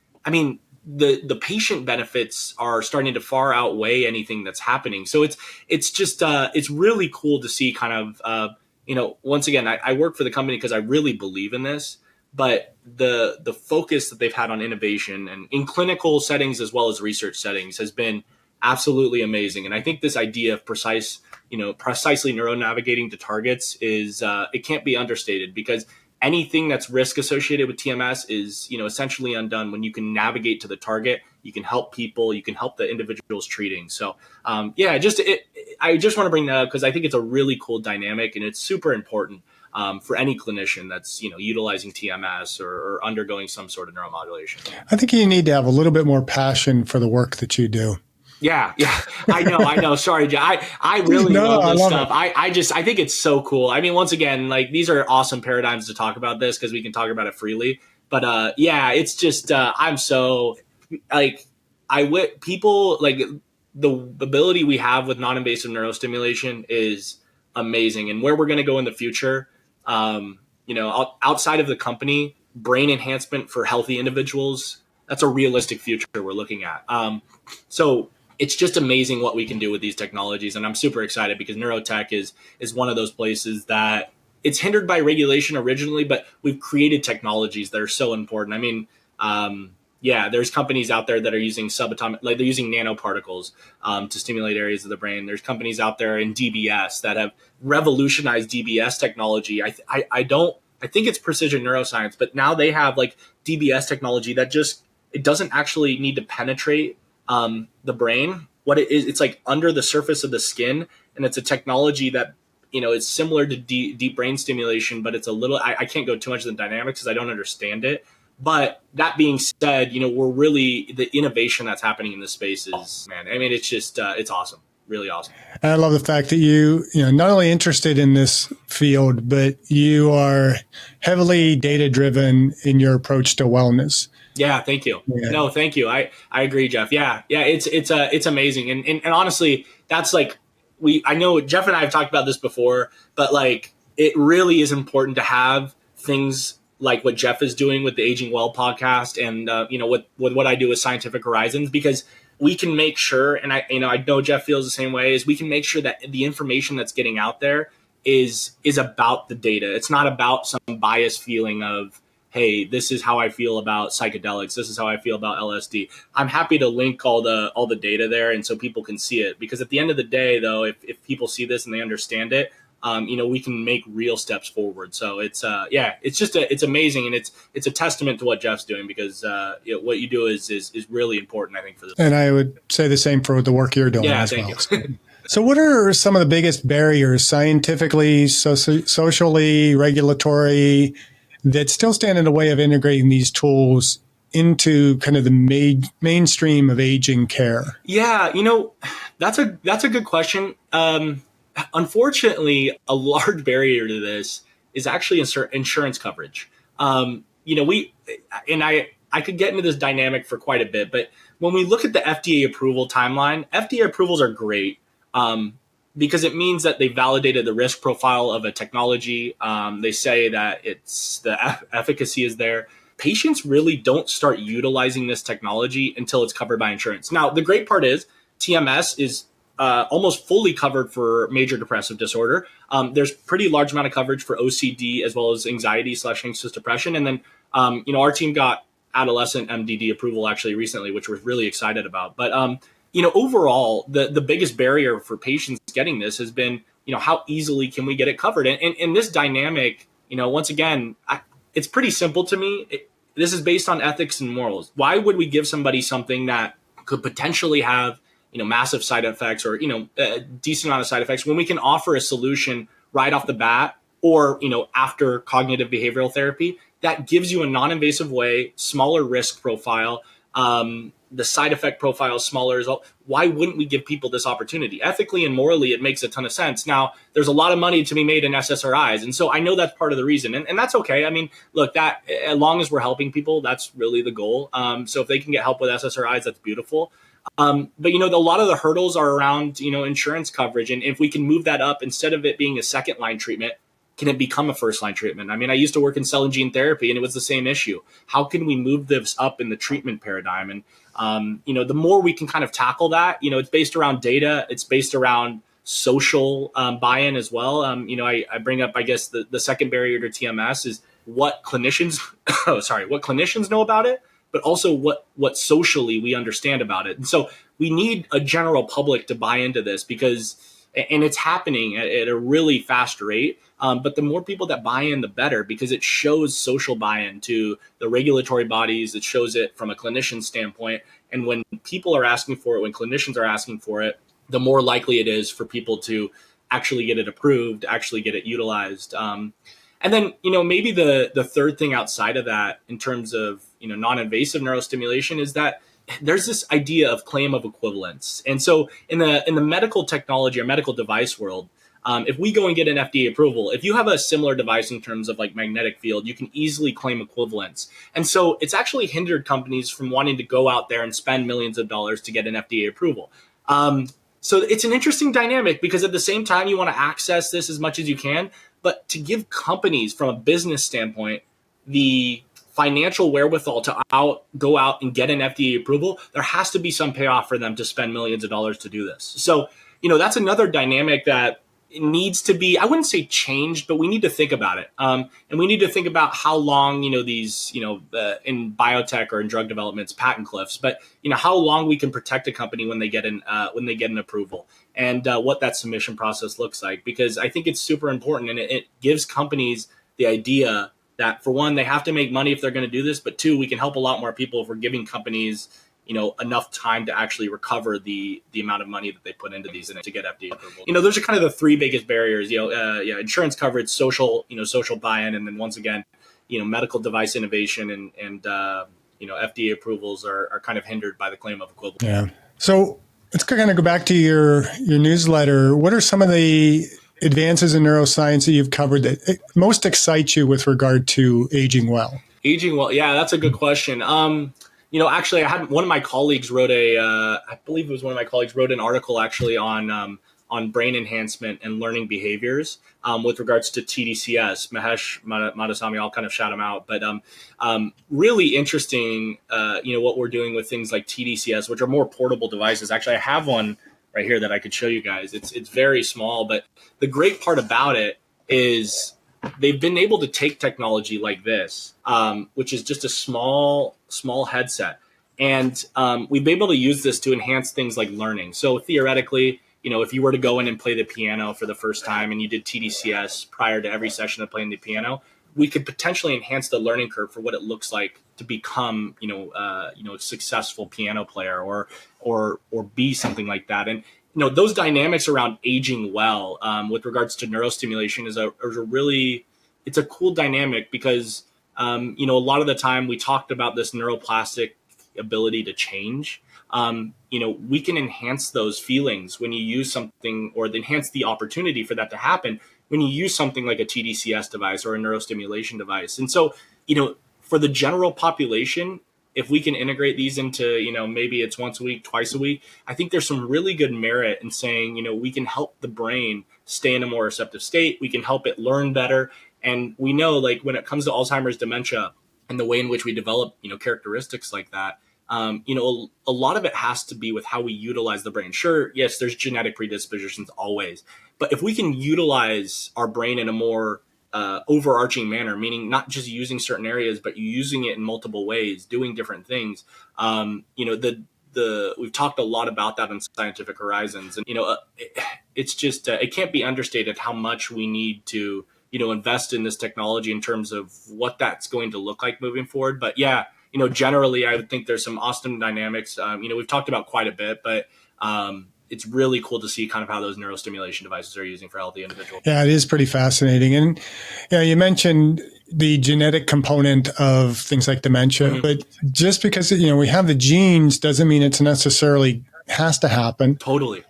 Speaker 2: The patient benefits are starting to far outweigh anything that's happening. So it's just it's really cool to see kind of once again, I work for the company because I really believe in this, but the focus that they've had on innovation and in clinical settings as well as research settings has been absolutely amazing. And I think this idea of precisely neuronavigating to targets is it can't be understated, because anything that's risk associated with TMS is, essentially undone when you can navigate to the target. You can help people, you can help the individuals treating. So, I just want to bring that up because I think it's a really cool dynamic, and it's super important for any clinician that's, utilizing TMS or undergoing some sort of neuromodulation.
Speaker 1: I think you need to have a little bit more passion for the work that you do.
Speaker 2: Yeah. I know. Sorry, Jay. I really love this stuff. I think it's so cool. Once again, like, these are awesome paradigms to talk about this because we can talk about it freely. But it's just I'm so like people like the ability we have with non-invasive neurostimulation is amazing, and where we're going to go in the future. Outside of the company, brain enhancement for healthy individuals. That's a realistic future we're looking at. So it's just amazing what we can do with these technologies. And I'm super excited because neurotech is one of those places that it's hindered by regulation originally, but we've created technologies that are so important. There's companies out there that are using subatomic, like they're using nanoparticles to stimulate areas of the brain. There's companies out there in DBS that have revolutionized DBS technology. I think it's precision neuroscience, but now they have like DBS technology that it doesn't actually need to penetrate the brain. What it is, it's like under the surface of the skin, and it's a technology that it's similar to deep brain stimulation, but it's a little. I can't go too much into the dynamics because I don't understand it. But that being said, we're really, the innovation that's happening in this space is, man. It's just it's awesome, really awesome.
Speaker 1: And I love the fact that you not only interested in this field, but you are heavily data driven in your approach to wellness.
Speaker 2: Yeah, thank you. Yeah. No, thank you. I agree, Jeff. Yeah, it's amazing, and honestly, that's like I know Jeff and I have talked about this before, but like it really is important to have things like what Jeff is doing with the Aging Well podcast, and with what I do with Scientific Horizons, because we can make sure, and I know Jeff feels the same way, is we can make sure that the information that's getting out there is about the data. It's not about some biased feeling of, hey, this is how I feel about psychedelics. This is how I feel about LSD. I'm happy to link all the data there, and so people can see it. Because at the end of the day, though, if people see this and they understand it, we can make real steps forward. So it's amazing, and it's a testament to what Jeff's doing, because what you do is really important, I think, for this.
Speaker 1: And I would say the same for the work you're doing as well.
Speaker 2: Thank you.
Speaker 1: So what are some of the biggest barriers scientifically, socially, regulatory, that still stand in the way of integrating these tools into kind of the mainstream of aging care?
Speaker 2: Yeah, that's a good question. Unfortunately, a large barrier to this is actually insurance coverage. I could get into this dynamic for quite a bit, but when we look at the FDA approval timeline, FDA approvals are great because it means that they validated the risk profile of a technology. They say that the efficacy is there. Patients really don't start utilizing this technology until it's covered by insurance. Now, the great part is TMS is almost fully covered for major depressive disorder. There's pretty large amount of coverage for OCD as well as anxiety/anxious depression. And then, our team got adolescent MDD approval actually recently, which we're really excited about. But, overall, the biggest barrier for patients getting this has been, how easily can we get it covered? And this dynamic, once again, it's pretty simple to me. This is based on ethics and morals. Why would we give somebody something that could potentially have massive side effects or, a decent amount of side effects when we can offer a solution right off the bat or, after cognitive behavioral therapy that gives you a non-invasive way, smaller risk profile, the side effect profile is smaller as well. Why wouldn't we give people this opportunity? Ethically and morally, it makes a ton of sense. Now, there's a lot of money to be made in SSRIs. And so I know that's part of the reason. And that's okay. I mean, look, that as long as we're helping people, that's really the goal. So if they can get help with SSRIs, that's beautiful. But, a lot of the hurdles are around, insurance coverage. And if we can move that up, instead of it being a second line treatment, can it become a first line treatment? I mean, I used to work in cell and gene therapy, and it was the same issue. How can we move this up in the treatment paradigm? And, the more we can kind of tackle that, it's based around data. It's based around social buy-in as well. I bring up, I guess, the second barrier to TMS is what clinicians know about it, but also what socially we understand about it. And so we need a general public to buy into this and it's happening at a really fast rate. But the more people that buy in, the better, because it shows social buy-in to the regulatory bodies. It shows it from a clinician standpoint. And when people are asking for it, when clinicians are asking for it, the more likely it is for people to actually get it approved, actually get it utilized. And then, maybe the third thing outside of that in terms of, non-invasive neurostimulation is that there's this idea of claim of equivalence. And so in the medical technology or medical device world, if we go and get an FDA approval, if you have a similar device in terms of like magnetic field, you can easily claim equivalence. And so it's actually hindered companies from wanting to go out there and spend millions of dollars to get an FDA approval. So it's an interesting dynamic because at the same time, you want to access this as much as you can, but to give companies from a business standpoint the financial wherewithal to go out and get an FDA approval, there has to be some payoff for them to spend millions of dollars to do this. So, that's another dynamic that needs to be, I wouldn't say changed, but we need to think about it. And we need to think about how long, these, in biotech or in drug development, it's patent cliffs, but, how long we can protect a company when they get an approval and what that submission process looks like, because I think it's super important and it gives companies the idea that, for one, they have to make money if they're going to do this, but two, we can help a lot more people if we're giving companies, enough time to actually recover the amount of money that they put into these and to get FDA approval. Those are kind of the three biggest barriers, insurance coverage, social buy-in, and then once again, medical device innovation and FDA approvals are kind of hindered by the claim of equivalence.
Speaker 1: Yeah. So let's kind of go back to your newsletter. What are some of the advances in neuroscience that you've covered that most excite you with regard to aging well?
Speaker 2: Aging well, yeah, that's a good question. Actually, I had one of my colleagues wrote an article actually on brain enhancement and learning behaviors with regards to TDCS. Mahesh Madasamy, I'll kind of shout him out, but really interesting. What we're doing with things like TDCS, which are more portable devices. Actually, I have one right here that I could show you guys. It's very small, but the great part about it is they've been able to take technology like this, which is just a small headset, and we've been able to use this to enhance things like learning. So theoretically, if you were to go in and play the piano for the first time and you did TDCS prior to every session of playing the piano, we could potentially enhance the learning curve for what it looks like to become, a successful piano player or be something like that. And, those dynamics around aging well, with regards to neurostimulation is a really, it's a cool dynamic because, a lot of the time we talked about this neuroplastic ability to change. We can enhance those feelings when you use something, or enhance the opportunity for that to happen when you use something like a TDCS device or a neurostimulation device. And so, for the general population, if we can integrate these into, maybe it's once a week, twice a week, I think there's some really good merit in saying, we can help the brain stay in a more receptive state. We can help it learn better. And we know, like, when it comes to Alzheimer's dementia and the way in which we develop, characteristics like that, a lot of it has to be with how we utilize the brain. Sure, yes, there's genetic predispositions always, but if we can utilize our brain in a more overarching manner, meaning not just using certain areas, but using it in multiple ways, doing different things, we've talked a lot about that on Scientific Horizons, and it's just it can't be understated how much we need to invest in this technology in terms of what that's going to look like moving forward. But yeah, generally, I would think there's some awesome dynamics. We've talked about quite a bit, but it's really cool to see kind of how those neurostimulation devices are using for healthy individuals.
Speaker 1: Yeah, it is pretty fascinating. And you mentioned the genetic component of things like dementia, but just because, we have the genes doesn't mean it's necessarily has to happen.
Speaker 2: Totally.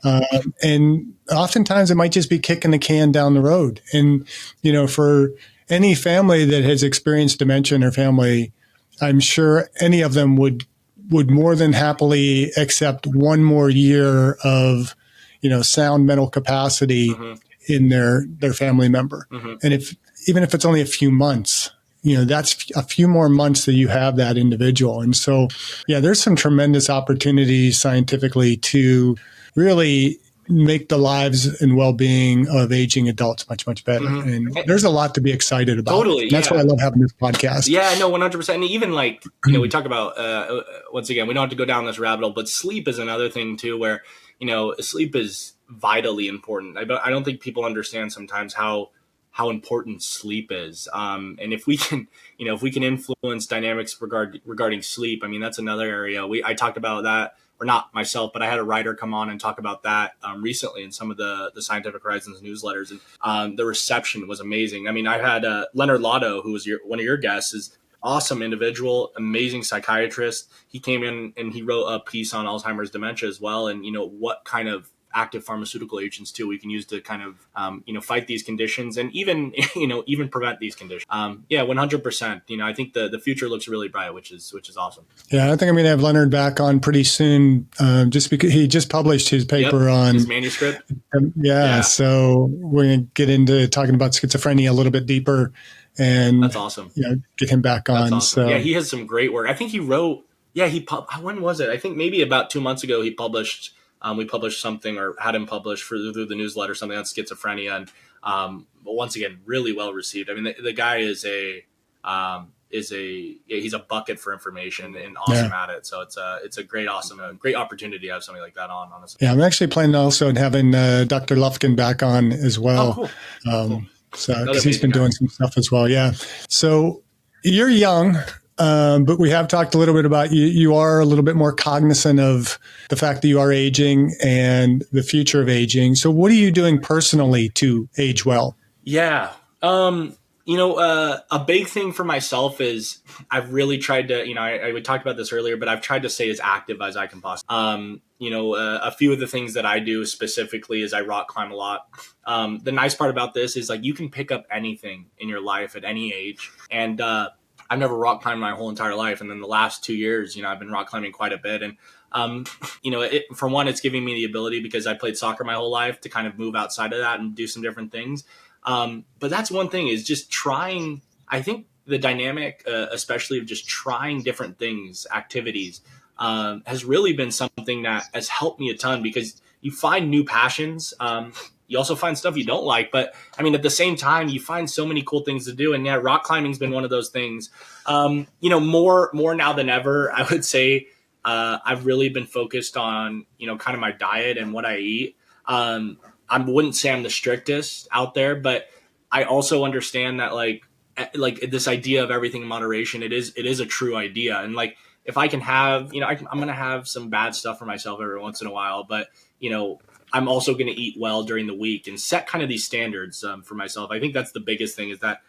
Speaker 1: And oftentimes it might just be kicking the can down the road. And, for any family that has experienced dementia in their family, I'm sure any of them would more than happily accept one more year of, sound mental capacity in their family member. And even if it's only a few months, that's a few more months that you have that individual. And so, yeah, there's some tremendous opportunities scientifically to really make the lives and well-being of aging adults much, much better. And there's a lot to be excited about.
Speaker 2: Totally.
Speaker 1: That's why I love having this podcast.
Speaker 2: Yeah, no, 100%. And even like, we talk about, once again, we don't have to go down this rabbit hole, but sleep is another thing too, where, sleep is vitally important. I don't think people understand sometimes how important sleep is. And if we can, influence dynamics regarding sleep, I mean, that's another area. I talked about that, or not myself, but I had a writer come on and talk about that recently in some of the Scientific Horizons newsletters. And the reception was amazing. I mean, I had Leonard Lotto, who was one of your guests, is awesome individual, amazing psychiatrist. He came in and he wrote a piece on Alzheimer's dementia as well. And, what kind of active pharmaceutical agents too we can use to kind of fight these conditions and even even prevent these conditions. 100%. I think the future looks really bright, which is awesome.
Speaker 1: Yeah, I think I'm going to have Leonard back on pretty soon, just because he just published his paper on
Speaker 2: his manuscript.
Speaker 1: So we're going to get into talking about schizophrenia a little bit deeper, and
Speaker 2: that's awesome.
Speaker 1: Get him back on.
Speaker 2: Awesome. So he has some great work. I think he wrote. When was it? I think maybe about 2 months ago he published. We published something, or had him published through the newsletter, something on schizophrenia, and but once again, really well received. I mean, the guy is he's a bucket for information and awesome at it. So it's a great opportunity to have something like that on. Honestly,
Speaker 1: I'm actually planning also on having Dr. Lufkin back on as well.
Speaker 2: Oh, cool.
Speaker 1: So because he's been doing some stuff as well. Yeah. So you're young. But we have talked a little bit about you. You are a little bit more cognizant of the fact that you are aging and the future of aging. So what are you doing personally to age well?
Speaker 2: Yeah. A big thing for myself is I've really tried to, we talked about this earlier, but I've tried to stay as active as I can possibly. A few of the things that I do specifically is I rock climb a lot. The nice part about this is, like, you can pick up anything in your life at any age. And, I've never rock climbed my whole entire life. And then the last 2 years, I've been rock climbing quite a bit. And, for one, it's giving me the ability, because I played soccer my whole life, to kind of move outside of that and do some different things. But that's one thing, is just trying. I think the dynamic, especially of just trying different things, activities, has really been something that has helped me a ton, because you find new passions. You also find stuff you don't like, but I mean, at the same time, you find so many cool things to do. And yeah, rock climbing's been one of those things. More now than ever, I would say. I've really been focused on, kind of my diet and what I eat. I wouldn't say I'm the strictest out there, but I also understand that like this idea of everything in moderation, it is a true idea. And like, if I can have, I'm going to have some bad stuff for myself every once in a while, but I'm also going to eat well during the week and set kind of these standards for myself. I think that's the biggest thing, is that,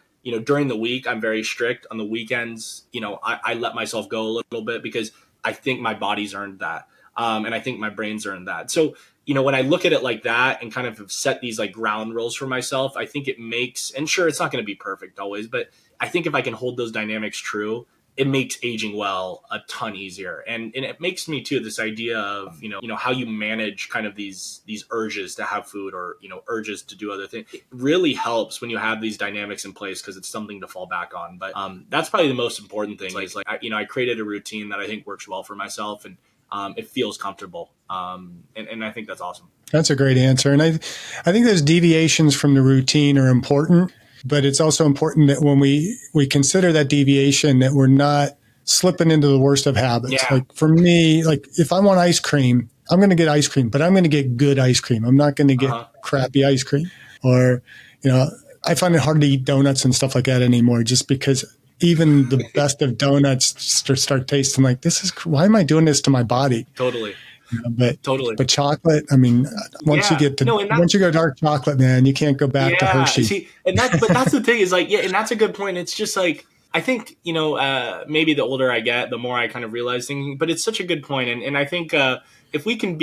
Speaker 2: during the week, I'm very strict. On the weekends, I let myself go a little bit, because I think my body's earned that. And I think my brain's earned that. So, when I look at it like that and kind of set these like ground rules for myself, I think it makes, and sure, it's not going to be perfect always, but I think if I can hold those dynamics true, it makes aging well a ton easier. And it makes me too, this idea of, how you manage kind of these urges to have food, or, urges to do other things. It really helps when you have these dynamics in place, because it's something to fall back on. But that's probably the most important thing, is like, I created a routine that I think works well for myself, and it feels comfortable. And I think that's awesome.
Speaker 1: That's a great answer. And I think those deviations from the routine are important, but it's also important that when we consider that deviation, that we're not slipping into the worst of habits.
Speaker 2: Yeah.
Speaker 1: Like for me, like if I want ice cream, I'm going to get ice cream, but I'm going to get good ice cream. I'm not going to get crappy ice cream. Or, I find it hard to eat donuts and stuff like that anymore, just because even the best of donuts start tasting like, why am I doing this to my body?
Speaker 2: Totally.
Speaker 1: But chocolate, I mean, once you go dark chocolate, man, you can't go back to Hershey.
Speaker 2: See, but that's the thing, is like, and that's a good point. It's just like, I think, maybe the older I get, the more I kind of realize things, but it's such a good point. And I think, if we can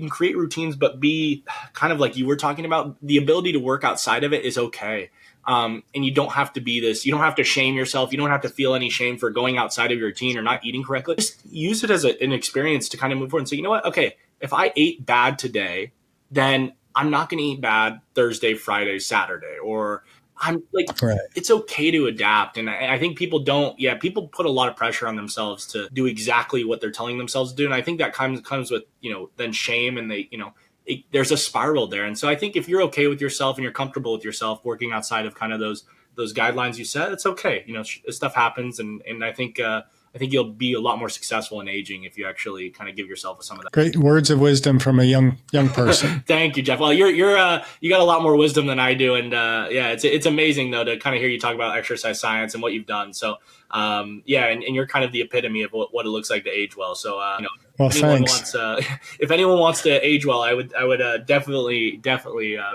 Speaker 2: create routines, but be kind of like you were talking about, the ability to work outside of it is okay. And you don't have to be this, you don't have to shame yourself. You don't have to feel any shame for going outside of your routine or not eating correctly. Just use it as an experience to kind of move forward and say, you know what? Okay, if I ate bad today, then I'm not going to eat bad Thursday, Friday, Saturday, or I'm like, It's okay to adapt. And I think people people put a lot of pressure on themselves to do exactly what they're telling themselves to do. And I think that comes with, then shame, and they, there's a spiral there. And so I think if you're okay with yourself and you're comfortable with yourself working outside of kind of those guidelines you set, it's okay. Stuff happens. And I think you'll be a lot more successful in aging if you actually kind of give yourself some of that.
Speaker 1: Great words of wisdom from a young person.
Speaker 2: Thank you, Jeff. Well, you got a lot more wisdom than I do. And it's amazing though, to kind of hear you talk about exercise science and what you've done. So and you're kind of the epitome of what it looks like to age well. So,
Speaker 1: well, thanks.
Speaker 2: If anyone wants to age well, I would definitely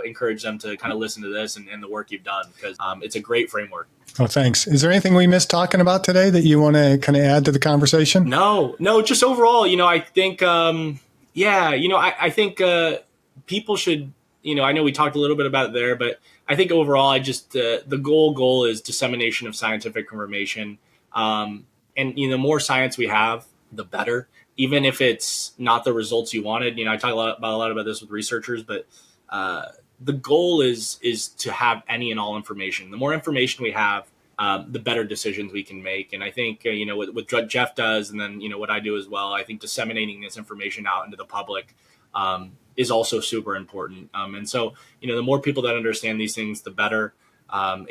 Speaker 2: encourage them to kind of listen to this and the work you've done, because it's a great framework.
Speaker 1: Oh, thanks. Is there anything we missed talking about today that you want to kind of add to the conversation?
Speaker 2: No, just overall, I think, I think people should, I know we talked a little bit about it there, but I think overall, I just, the goal is dissemination of scientific information. And, the more science we have, the better, even if it's not the results you wanted. I talk a lot about this with researchers, but, the goal is to have any and all information. The more information we have, the better decisions we can make. And I think, with what Jeff does, and then, what I do as well, I think disseminating this information out into the public is also super important. And so, the more people that understand these things, the better.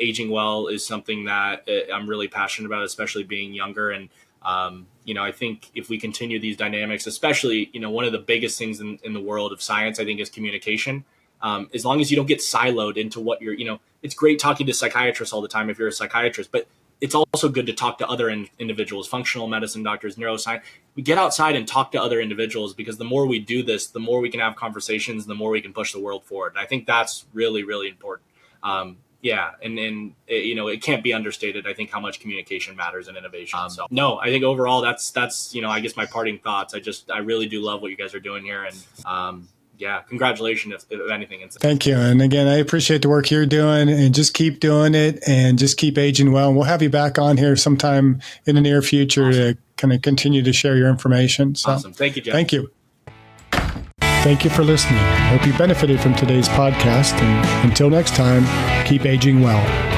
Speaker 2: Aging well is something that I'm really passionate about, especially being younger. And, I think if we continue these dynamics, especially, one of the biggest things in the world of science, I think, is communication. As long as you don't get siloed into what you're, it's great talking to psychiatrists all the time if you're a psychiatrist, but it's also good to talk to other individuals, functional medicine doctors, neuroscience. We get outside and talk to other individuals, because the more we do this, the more we can have conversations, the more we can push the world forward. And I think that's really, really important. It can't be understated, I think, how much communication matters in innovation. So no, I think overall that's, I guess my parting thoughts. I really do love what you guys are doing here. And, congratulations, if anything.
Speaker 1: Thank you. And again, I appreciate the work you're doing, and just keep doing it, and just keep aging well. And we'll have you back on here sometime in the near future to kind of continue to share your information. So,
Speaker 2: awesome. Thank you, Jeff.
Speaker 1: Thank you. Thank you for listening. I hope you benefited from today's podcast. And until next time, keep aging well.